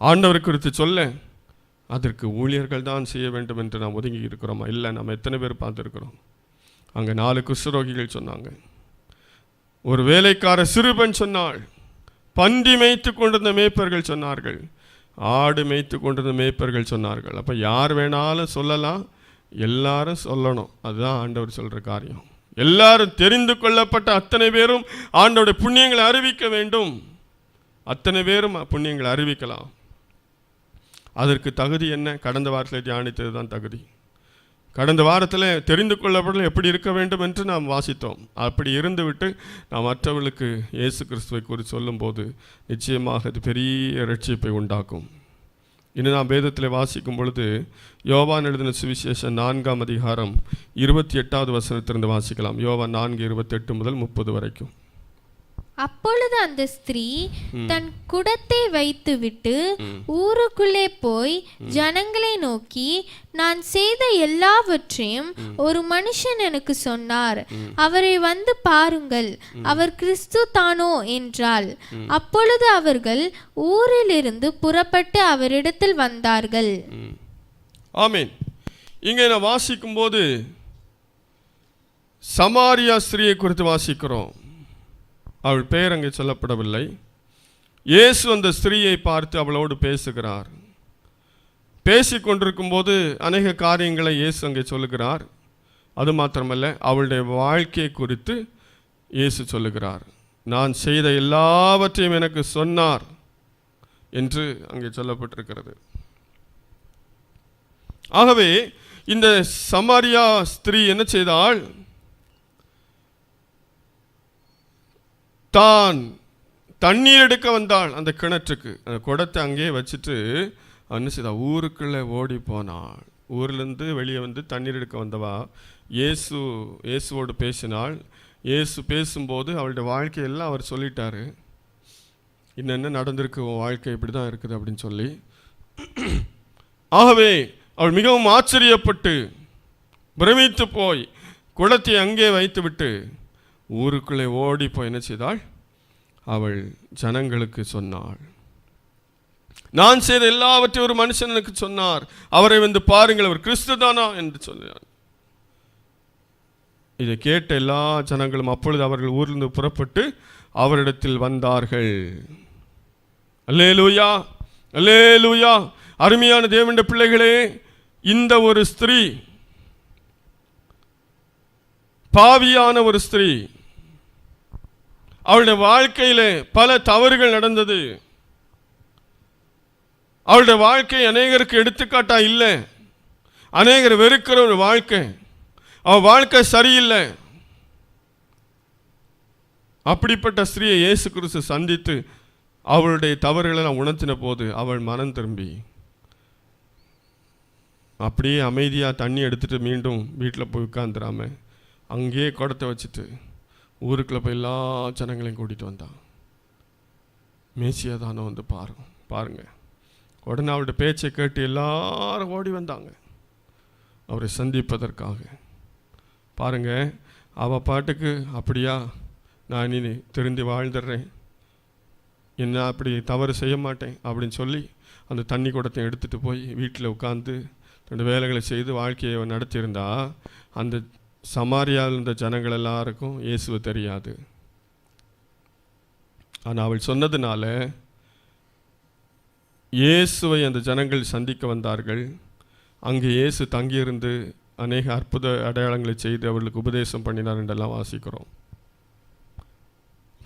ஆண்டவர் குறித்து சொல்ல, அதற்கு ஊழியர்கள் தான் செய்ய வேண்டும் என்று நாம் ஒதுங்கி இருக்கிறோமா? இல்லை. நம்ம எத்தனை பேர் பார்த்துருக்கிறோம்? அங்கே 4 குஷ்டரோகிகள் சொன்னாங்க, ஒரு வேலைக்கார சிறுபெண் சொன்னாள், பன்றி மேய்த்து கொண்டிருந்த மேய்ப்பர்கள் சொன்னார்கள், ஆடு மேய்த்து கொண்டிருந்த மேய்ப்பர்கள் சொன்னார்கள். அப்போ யார் வேணாலும் சொல்லலாம், எல்லாரும் சொல்லணும். அதுதான் ஆண்டவர் சொல்கிற காரியம். எல்லாரும் தெரிந்து கொள்ளப்பட்ட அத்தனை பேரும் ஆண்டவருடைய புண்ணியங்களை அறிவிக்க வேண்டும். அத்தனை பேரும் புண்ணியங்களை அறிவிக்கலாம். அதற்கு தகுதி என்ன? கடந்த வாரத்தில் தியானித்தது தான் தகுதி. கடந்த வாரத்தில் தெரிந்து கொள்ளப்படல எப்படி இருக்க வேண்டும் என்று நாம் வாசித்தோம். அப்படி இருந்துவிட்டு நாம் மற்றவர்களுக்கு இயேசு கிறிஸ்துவை குறித்து சொல்லும்போது நிச்சயமாக அது பெரிய ரட்சிப்பை உண்டாக்கும். இன்னும் நாம் வேதத்தில் வாசிக்கும் பொழுது யோவான் எழுதின சுவிசேஷம் 4ஆம் அதிகாரம் 28வது வசனத்திலிருந்து வாசிக்கலாம். யோவான் 4:28 முதல் 30 வரைக்கும். அப்பொழுது அந்த ஸ்திரீ தன் குடத்தை வைத்துவிட்டு ஊருக்குள்ளே போய் ஜனங்களை நோக்கி, நான் செய்த எல்லாவற்றையும் ஒரு மனுஷன் எனக்கு சொன்னார், அவரை வந்து பாருங்கள், அவர் கிறிஸ்து தானோ என்றாள். அப்பொழுது அவர்கள் ஊரிலிருந்து புறப்பட்டு அவரிடத்தில் வந்தார்கள். ஆமென். இங்கே நான் வாசிக்கும் போது சமாரியா ஸ்திரீயை குறித்து வாசிக்கிறோம். அவள் பெயர் அங்கே சொல்லப்படவில்லை. இயேசு அந்த ஸ்திரீயை பார்த்து அவளோடு பேசுகிறார். பேசிக்கொண்டிருக்கும் போது அநேக காரியங்களை இயேசு அங்கே சொல்லுகிறார். அது மாத்திரமல்ல, அவளுடைய வாழ்க்கையை குறித்து இயேசு சொல்லுகிறார். நான் செய்த எல்லாவற்றையும் எனக்கு சொன்னார் என்று அங்கே சொல்லப்பட்டிருக்கிறது. ஆகவே இந்த சமாரியா ஸ்திரீ என்ன செய்தாள்? தான் தண்ணீர் எடுக்க வந்தாள் அந்த கிணற்றுக்கு. அந்த குடத்தை அங்கேயே வச்சுட்டு என்ன செய்தாள்? ஊருக்குள்ளே ஓடி போனாள். ஊர்லேருந்து வெளியே வந்து தண்ணீர் எடுக்க வந்தவா இயேசுவோடு பேசினாள். இயேசு பேசும்போது அவளுடைய வாழ்க்கையெல்லாம் அவர் சொல்லிட்டாரு. இன்னென்ன நடந்திருக்கு, உன் வாழ்க்கை இப்படி தான் இருக்குது அப்படின்னு சொல்லி. ஆகவே அவள் மிகவும் ஆச்சரியப்பட்டு பிரமித்து போய் குடத்தை அங்கே வைத்துவிட்டு ஊருக்குள்ளே ஓடி போய் என்ன செய்தாள்? அவள் ஜனங்களுக்கு சொன்னாள், நான் செய்த எல்லாவற்றையும் ஒரு மனுஷன் எனக்கு சொன்னார், அவரை வந்து பாருங்கள், அவர் கிறிஸ்து தானா என்று சொன்னார். இதை கேட்ட எல்லா ஜனங்களும் அப்பொழுது அவர்கள் ஊரிலிருந்து புறப்பட்டு அவரிடத்தில் வந்தார்கள். அல்லேலூயா, அல்லேலூயா. அருமையான தேவனுடைய பிள்ளைகளே, இந்த ஒரு ஸ்திரீ, பாவியான ஒரு ஸ்திரீ, அவளுடைய வாழ்க்கையிலே பல தவறுகள் நடந்தது. அவளுடைய வாழ்க்கை அநேகருக்கு எடுத்துக்காட்டா இல்லை. அநேகர் வெறுக்கிற ஒரு வாழ்க்கை. அவள் வாழ்க்கை சரியில்லை. அப்படிப்பட்ட ஸ்திரீயை இயேசு கிறிஸ்து சந்தித்து அவளுடைய தவறுகளை உணர்த்தின போது அவள் மனம் திரும்பி அப்படியே அமைதியாக தண்ணி எடுத்துகிட்டு மீண்டும் வீட்டில் போய் உட்காந்துடாம அங்கேயே குடத்தை வச்சுட்டு ஊருக்குள்ளே போய் எல்லா ஜனங்களையும் கூட்டிகிட்டு வந்தான். மேசியா தானோ வந்து பாருங்க. உடனே அவருடைய பேச்சை கேட்டு எல்லாரும் ஓடி வந்தாங்க அவரை சந்திப்பதற்காக. பாருங்க, அவள் பாட்டுக்கு அப்படியா நான் இனி திருந்தி வாழ்ந்துடுறேன், என்ன அப்படி தவறு செய்ய மாட்டேன் அப்படின்னு சொல்லி அந்த தண்ணி குடத்தை எடுத்துகிட்டு போய் வீட்டில் உட்காந்து ரெண்டு வேலைகளை செய்து வாழ்க்கையை நடத்தியிருந்தா அந்த சமாரியாவில் இருந்த ஜனங்கள் எல்லாருக்கும் இயேசுவை தெரியாது. ஆனால் அவள் சொன்னதுனால இயேசுவை அந்த ஜனங்கள் சந்திக்க வந்தார்கள். அங்கே இயேசு தங்கியிருந்து அநேக அற்புத அடையாளங்களை செய்து அவர்களுக்கு உபதேசம் பண்ணினார் என்றெல்லாம் வாசிக்கிறோம்.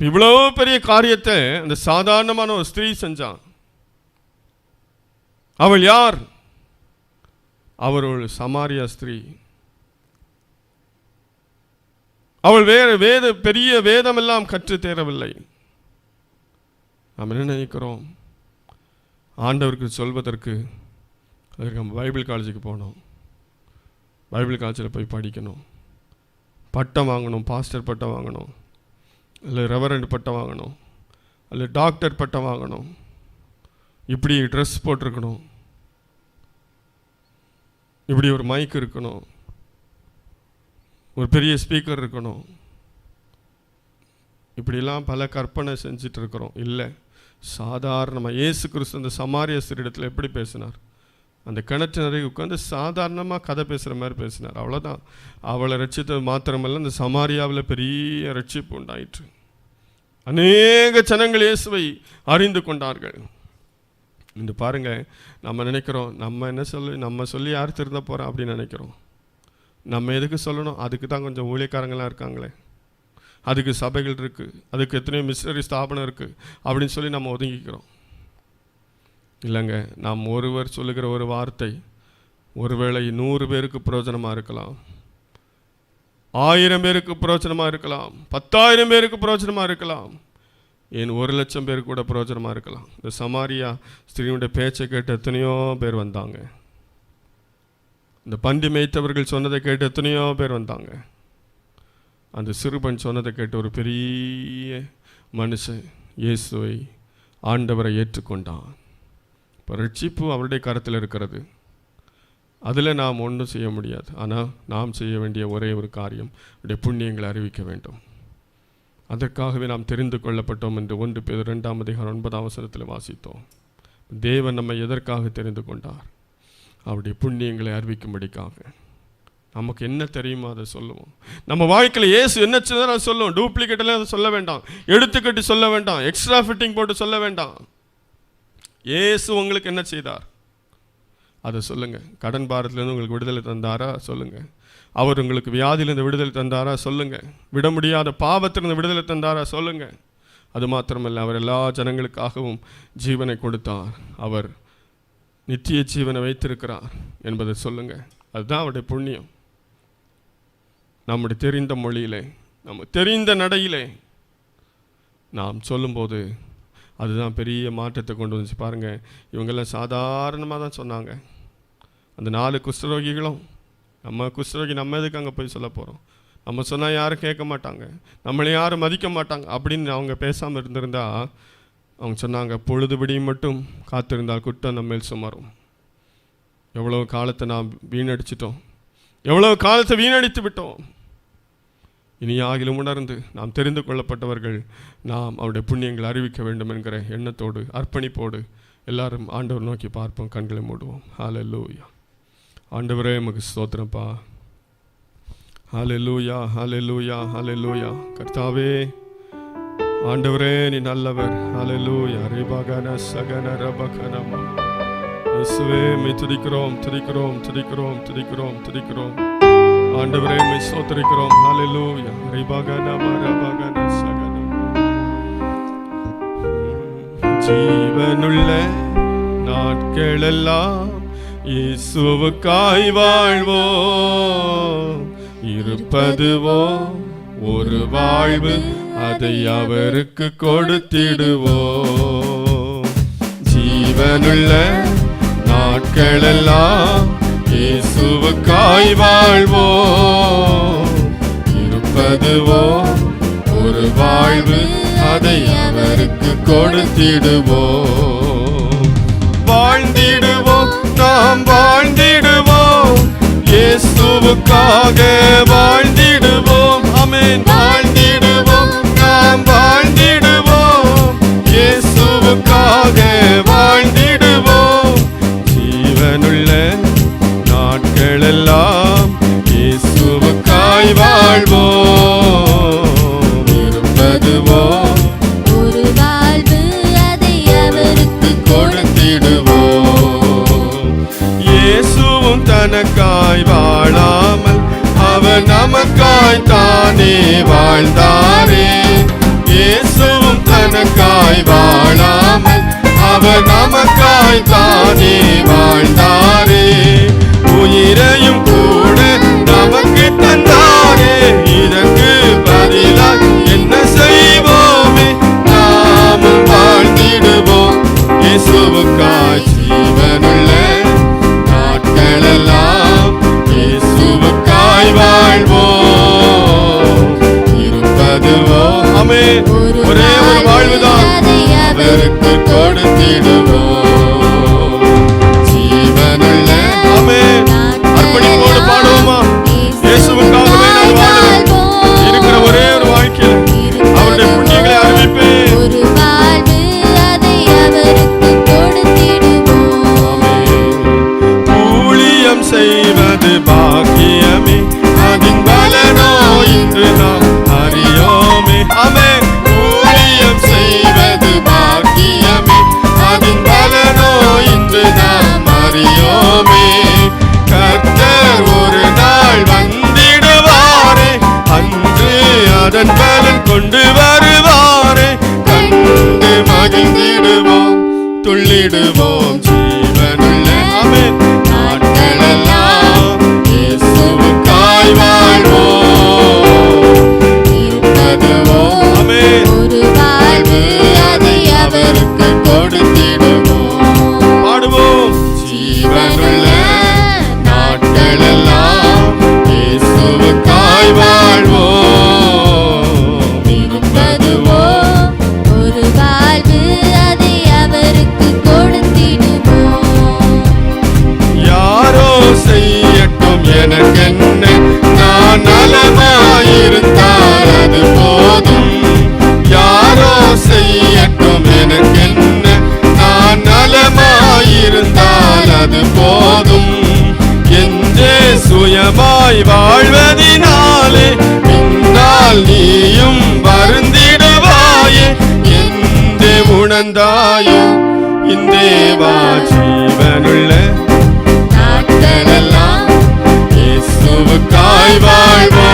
இவ்வளோ பெரிய காரியத்தை அந்த சாதாரணமான ஒரு ஸ்திரீ செஞ்சான். அவள் யார்? அவள் ஒரு சமாரியா ஸ்திரீ. அவள் பெரிய வேதமெல்லாம் கற்று தேரவில்லை. நாம் என்ன நினைக்கிறோம்? ஆண்டவருக்கு சொல்வதற்கு அதற்கு நம்ம பைபிள் காலேஜுக்கு போகணும், பைபிள் காலேஜில் போய் படிக்கணும், பட்டம் வாங்கணும், பாஸ்டர் பட்டம் வாங்கணும், இல்லை ரெவரண்ட் பட்டம் வாங்கணும், இல்லை டாக்டர் பட்டம் வாங்கணும், இப்படி ட்ரெஸ் போட்டிருக்கணும், இப்படி ஒரு மைக் இருக்கணும், ஒரு பெரிய ஸ்பீக்கர் இருக்கணும், இப்படிலாம் பல கற்பனை செஞ்சுட்டு இருக்கிறோம். இல்லை, சாதாரணமாக இயேசு கிறிஸ்து அந்த சமாரிய ஸ்திரீயிடத்தில் எப்படி பேசினார்? அந்த கிணற்று நிறைய உட்காந்து சாதாரணமாக கதை பேசுகிற மாதிரி பேசினார். அவ்வளோதான். அவளை ரட்சித்தது மாத்திரமல்ல, அந்த சமாரியாவில் பெரிய ரட்சிப்பு உண்டாயிற்று. அநேக ஜனங்கள் இயேசுவை அறிந்து கொண்டார்கள். இந்த பாருங்கள், நம்ம நினைக்கிறோம் நம்ம சொல்லி யார் திருந்த போகிறோம் அப்படின்னு நினைக்கிறோம். நம்ம எதுக்கு சொல்லணும்? அதுக்கு தான் கொஞ்சம் ஊழியக்காரங்களாம் இருக்காங்களே, அதுக்கு சபைகள் இருக்குது, அதுக்கு எத்தனையோ மிஷனரி ஸ்தாபனம் இருக்குது அப்படின்னு சொல்லி நம்ம ஒதுங்கிக்கிறோம். இல்லைங்க, நாம் ஒருவர் சொல்லுகிற ஒரு வார்த்தை ஒருவேளை 100 பேருக்கு பிரயோஜனமாக இருக்கலாம், 1000 பேருக்கு பிரயோஜனமாக இருக்கலாம், 10,000 பேருக்கு பிரயோஜனமாக இருக்கலாம், ஏன் 1,00,000 பேருக்கு கூட பிரயோஜனமாக இருக்கலாம். இந்த சமாரியா ஸ்திரீனுடைய பேச்சை கேட்டு எத்தனையோ பேர் வந்தாங்க. இந்த பண்டி மேய்த்தவர்கள் சொன்னதை கேட்டு எத்தனையோ பேர் வந்தாங்க. அந்த சிறுபன் சொன்னதை கேட்டு ஒரு பெரிய மனுஷன் இயேசுவை ஆண்டவரை ஏற்றுக்கொண்டான். இப்போ ரட்சிப்பு அவருடைய கரத்தில் இருக்கிறது. அதில் நாம் ஒன்றும் செய்ய முடியாது. ஆனால் நாம் செய்ய வேண்டிய ஒரே ஒரு காரியம் அவருடைய புண்ணியங்களை அறிவிக்க வேண்டும். அதற்காகவே நாம் தெரிந்து கொள்ளப்பட்டோம் என்று 1 பேதுரு 2:9 வாசித்தோம். தேவன் நம்மை எதற்காக தெரிந்து கொண்டார்? அவருடைய புண்ணியங்களை அறிவிக்கும்படிக்காக. நமக்கு என்ன தெரியுமோ அதை சொல்லுவோம். நம்ம வாழ்க்கையில் இயேசு என்ன செய்தாலும் அதை சொல்லுவோம். டூப்ளிகேட்டெல்லாம் அதை சொல்ல வேண்டாம், எடுத்துக்கட்டி சொல்ல வேண்டாம், எக்ஸ்ட்ரா ஃபிட்டிங் போட்டு சொல்ல வேண்டாம். இயேசு உங்களுக்கு என்ன செய்தார் அதை சொல்லுங்கள். கடன் பாரத்திலேருந்து உங்களுக்கு விடுதலை தந்தாரா சொல்லுங்கள். அவர் உங்களுக்கு வியாதியிலிருந்து விடுதலை தந்தாரா சொல்லுங்கள். விட முடியாத பாவத்திலிருந்து விடுதலை தந்தாரா சொல்லுங்கள். அது மாத்திரமல்ல, அவர் எல்லா ஜனங்களுக்காகவும் ஜீவனை கொடுத்தார். அவர் நித்திய ஜீவனை வைத்திருக்கிறார் என்பதை சொல்லுங்க. அதுதான் அவருடைய புண்ணியம். நம்முடைய தெரிந்த மொழியிலே, நம்ம தெரிந்த நடையிலே நாம் சொல்லும்போது அதுதான் பெரிய மாற்றத்தை கொண்டு வந்துச்சு. பாருங்கள், இவங்கெல்லாம் சாதாரணமாக தான் சொன்னாங்க. அந்த 4 குஷ்டரோகிகளும், நம்ம குஷ்டரோகி நம்ம எதுக்கு அங்கே போய் சொல்ல போகிறோம், நம்ம சொன்னால் யாரும் கேட்க மாட்டாங்க, நம்மளை யாரும் மதிக்க மாட்டாங்க அப்படின்னு அவங்க பேசாமல் இருந்திருந்தா, அவங்க சொன்னாங்க, பொழுதுபடியும் மட்டும் காத்திருந்தால் குற்றம் நம்ம மேல் சுமரும். எவ்வளோ காலத்தை நாம் வீணடிச்சிட்டோம், எவ்வளோ காலத்தை வீணடித்து விட்டோம். இனி ஆகிலும் உணர்ந்து நாம் தெரிந்து கொள்ளப்பட்டவர்கள், நாம் அவருடைய புண்ணியங்களை அறிவிக்க வேண்டும் என்கிற எண்ணத்தோடு, அர்ப்பணிப்போடு எல்லாரும் ஆண்டவர் நோக்கி பார்ப்போம். கண்களை மூடுவோம். ஹல்லேலூயா. ஆண்டவரே உமக்கு ஸ்தோத்திரப்பா. ஹல்லேலூயா, ஹல்லேலூயா, ஹல்லேலூயா. கர்த்தாவே, ஆண்டவரே நீ நல்லவர். ஹல்லேலூயா. ரிபகன சகன ரபகனமா. இயேசுவே மை துதிக்கிறோம், துதிக்கிறோம், துதிக்கிறோம், துதிக்கிறோம், துதிக்கிறோம். ஆண்டவரே மை ஸ்தோத்திரிக்கிறோம். ஹல்லேலூயா. ரிபகன மரபகன சகன. ஜீவனுள்ள நாட்களெல்லாம் இயேசுவுக்காய் வாழ்வோம். இருப்பதுவோ ஒரு வாழ்வு, அதை அவருக்கு கொடுத்திடுவோம். ஜீவனுள்ள நாட்களெல்லாம் இயேசுவுக்காய் வாழ்வோம். இருப்பதுவோ ஒரு வாழ்வு, அதை அவருக்கு கொடுத்திடுவோம். வாழ்ந்திடுவோம், நாம் வாழ்ந்திடுவோம், இயேசுவுக்காக வாழ்ந்திடுவோம். ஆமென். வாழ்ந்திடுவோம், நாம் வாழ்ந்திடுவோம், இயேசுவுக்காக வாழ்ந்திடுவோம். ஜீவனுள்ள நாட்களெல்லாம் இயேசுவுக்காய் வாழ்வோம். இருப்பதுவோ ஒரு வாழ்வு, அதை அவருக்கு கொடுத்திடுவோம். இயேசுவும் தனக்காய் வாழாமல் அவர் நமக்காய் தானே வாழ்ந்தாரே. இயேசுவும் தனக்காய் வாழாமல் அவர் நமக்காய் தானே வாழ்ந்தாரே. உயிரையும் கூட நமக்கு தந்தாரே. இதற்கு பதிலாக என்ன செய்வோமே, நாமும் வாழ்ந்திடுவோம் இயேசுவுக்காய். ஜீவனுள்ள நாட்களெல்லாம் இயேசுவுக்காய் வாழ்வோம். இருப்பதுவோ ஆமென், ஒரே ஒரு வாழ்வுதான், அவருக்கு கொடுத்திடுவோம். ஜீவனுள்ள ஆமென். அர்ப்பணிப்போடு பாடுவோமா? இயேசுவுக்காகவே நான் வாழ்வேன். இருக்கிற ஒரே ஒரு வாழ்க்கையில் அவருடைய புண்ணியங்களை அறிவிப்பேன். ஒரு வாழ்வு, அதை அவருக்கு கொடுத்திடுவோம். ஊழியம் செய்வது பாக்கியமே, அதின் பலனோ இன்று நாம் அறியோமே. ஆமென். ஊழியம் செய்வது பாக்கியமே, அதின் பலனோ இன்று நாம் அறியோமே. கர்த்தர் ஒரு நாள் வந்திடுவாரே, அன்று அதன் பலன் கொண்டு வருவாரே. கண்டு மகிழ்ந்திடுவோம், துள்ளிடுவோம். ஜீவனுள்ள ஆமென் நாட்களெல்லாம் இயேசுவுக்காய் வாழ்வோம். இருப்பதுவோ ஆமென் ஒரு வாழ்வு, அதை அவருக்கு கொடுத்திடுவோம். பாடுவோம். ஜீவனுள்ள நாட்களெல்லாம் இயேசுவுக்காய் வாழ்வோம். இருப்பதுவோ ஒரு வாழ்வு, அதை அவருக்கு கொடுத்திடுவோம். யாரோ செய்யட்டும் எனக்கென்ன, நான் நலமாயிருந்தால் அது போதும். யாரோ செய்யட்டும் எனக்கென்ன, நான் நலமாயிருந்தால் அது போதும். என்றே சுயமாய் வாழ்வதினாலே பின்னால் நீயும் வருந்திடுவாயே. என்றே உணர்ந்தாயோ இந்தேவா. ஜீவனுள்ள நாட்களெல்லாம் இயேசுவுக்காய் வாழ்வோம்.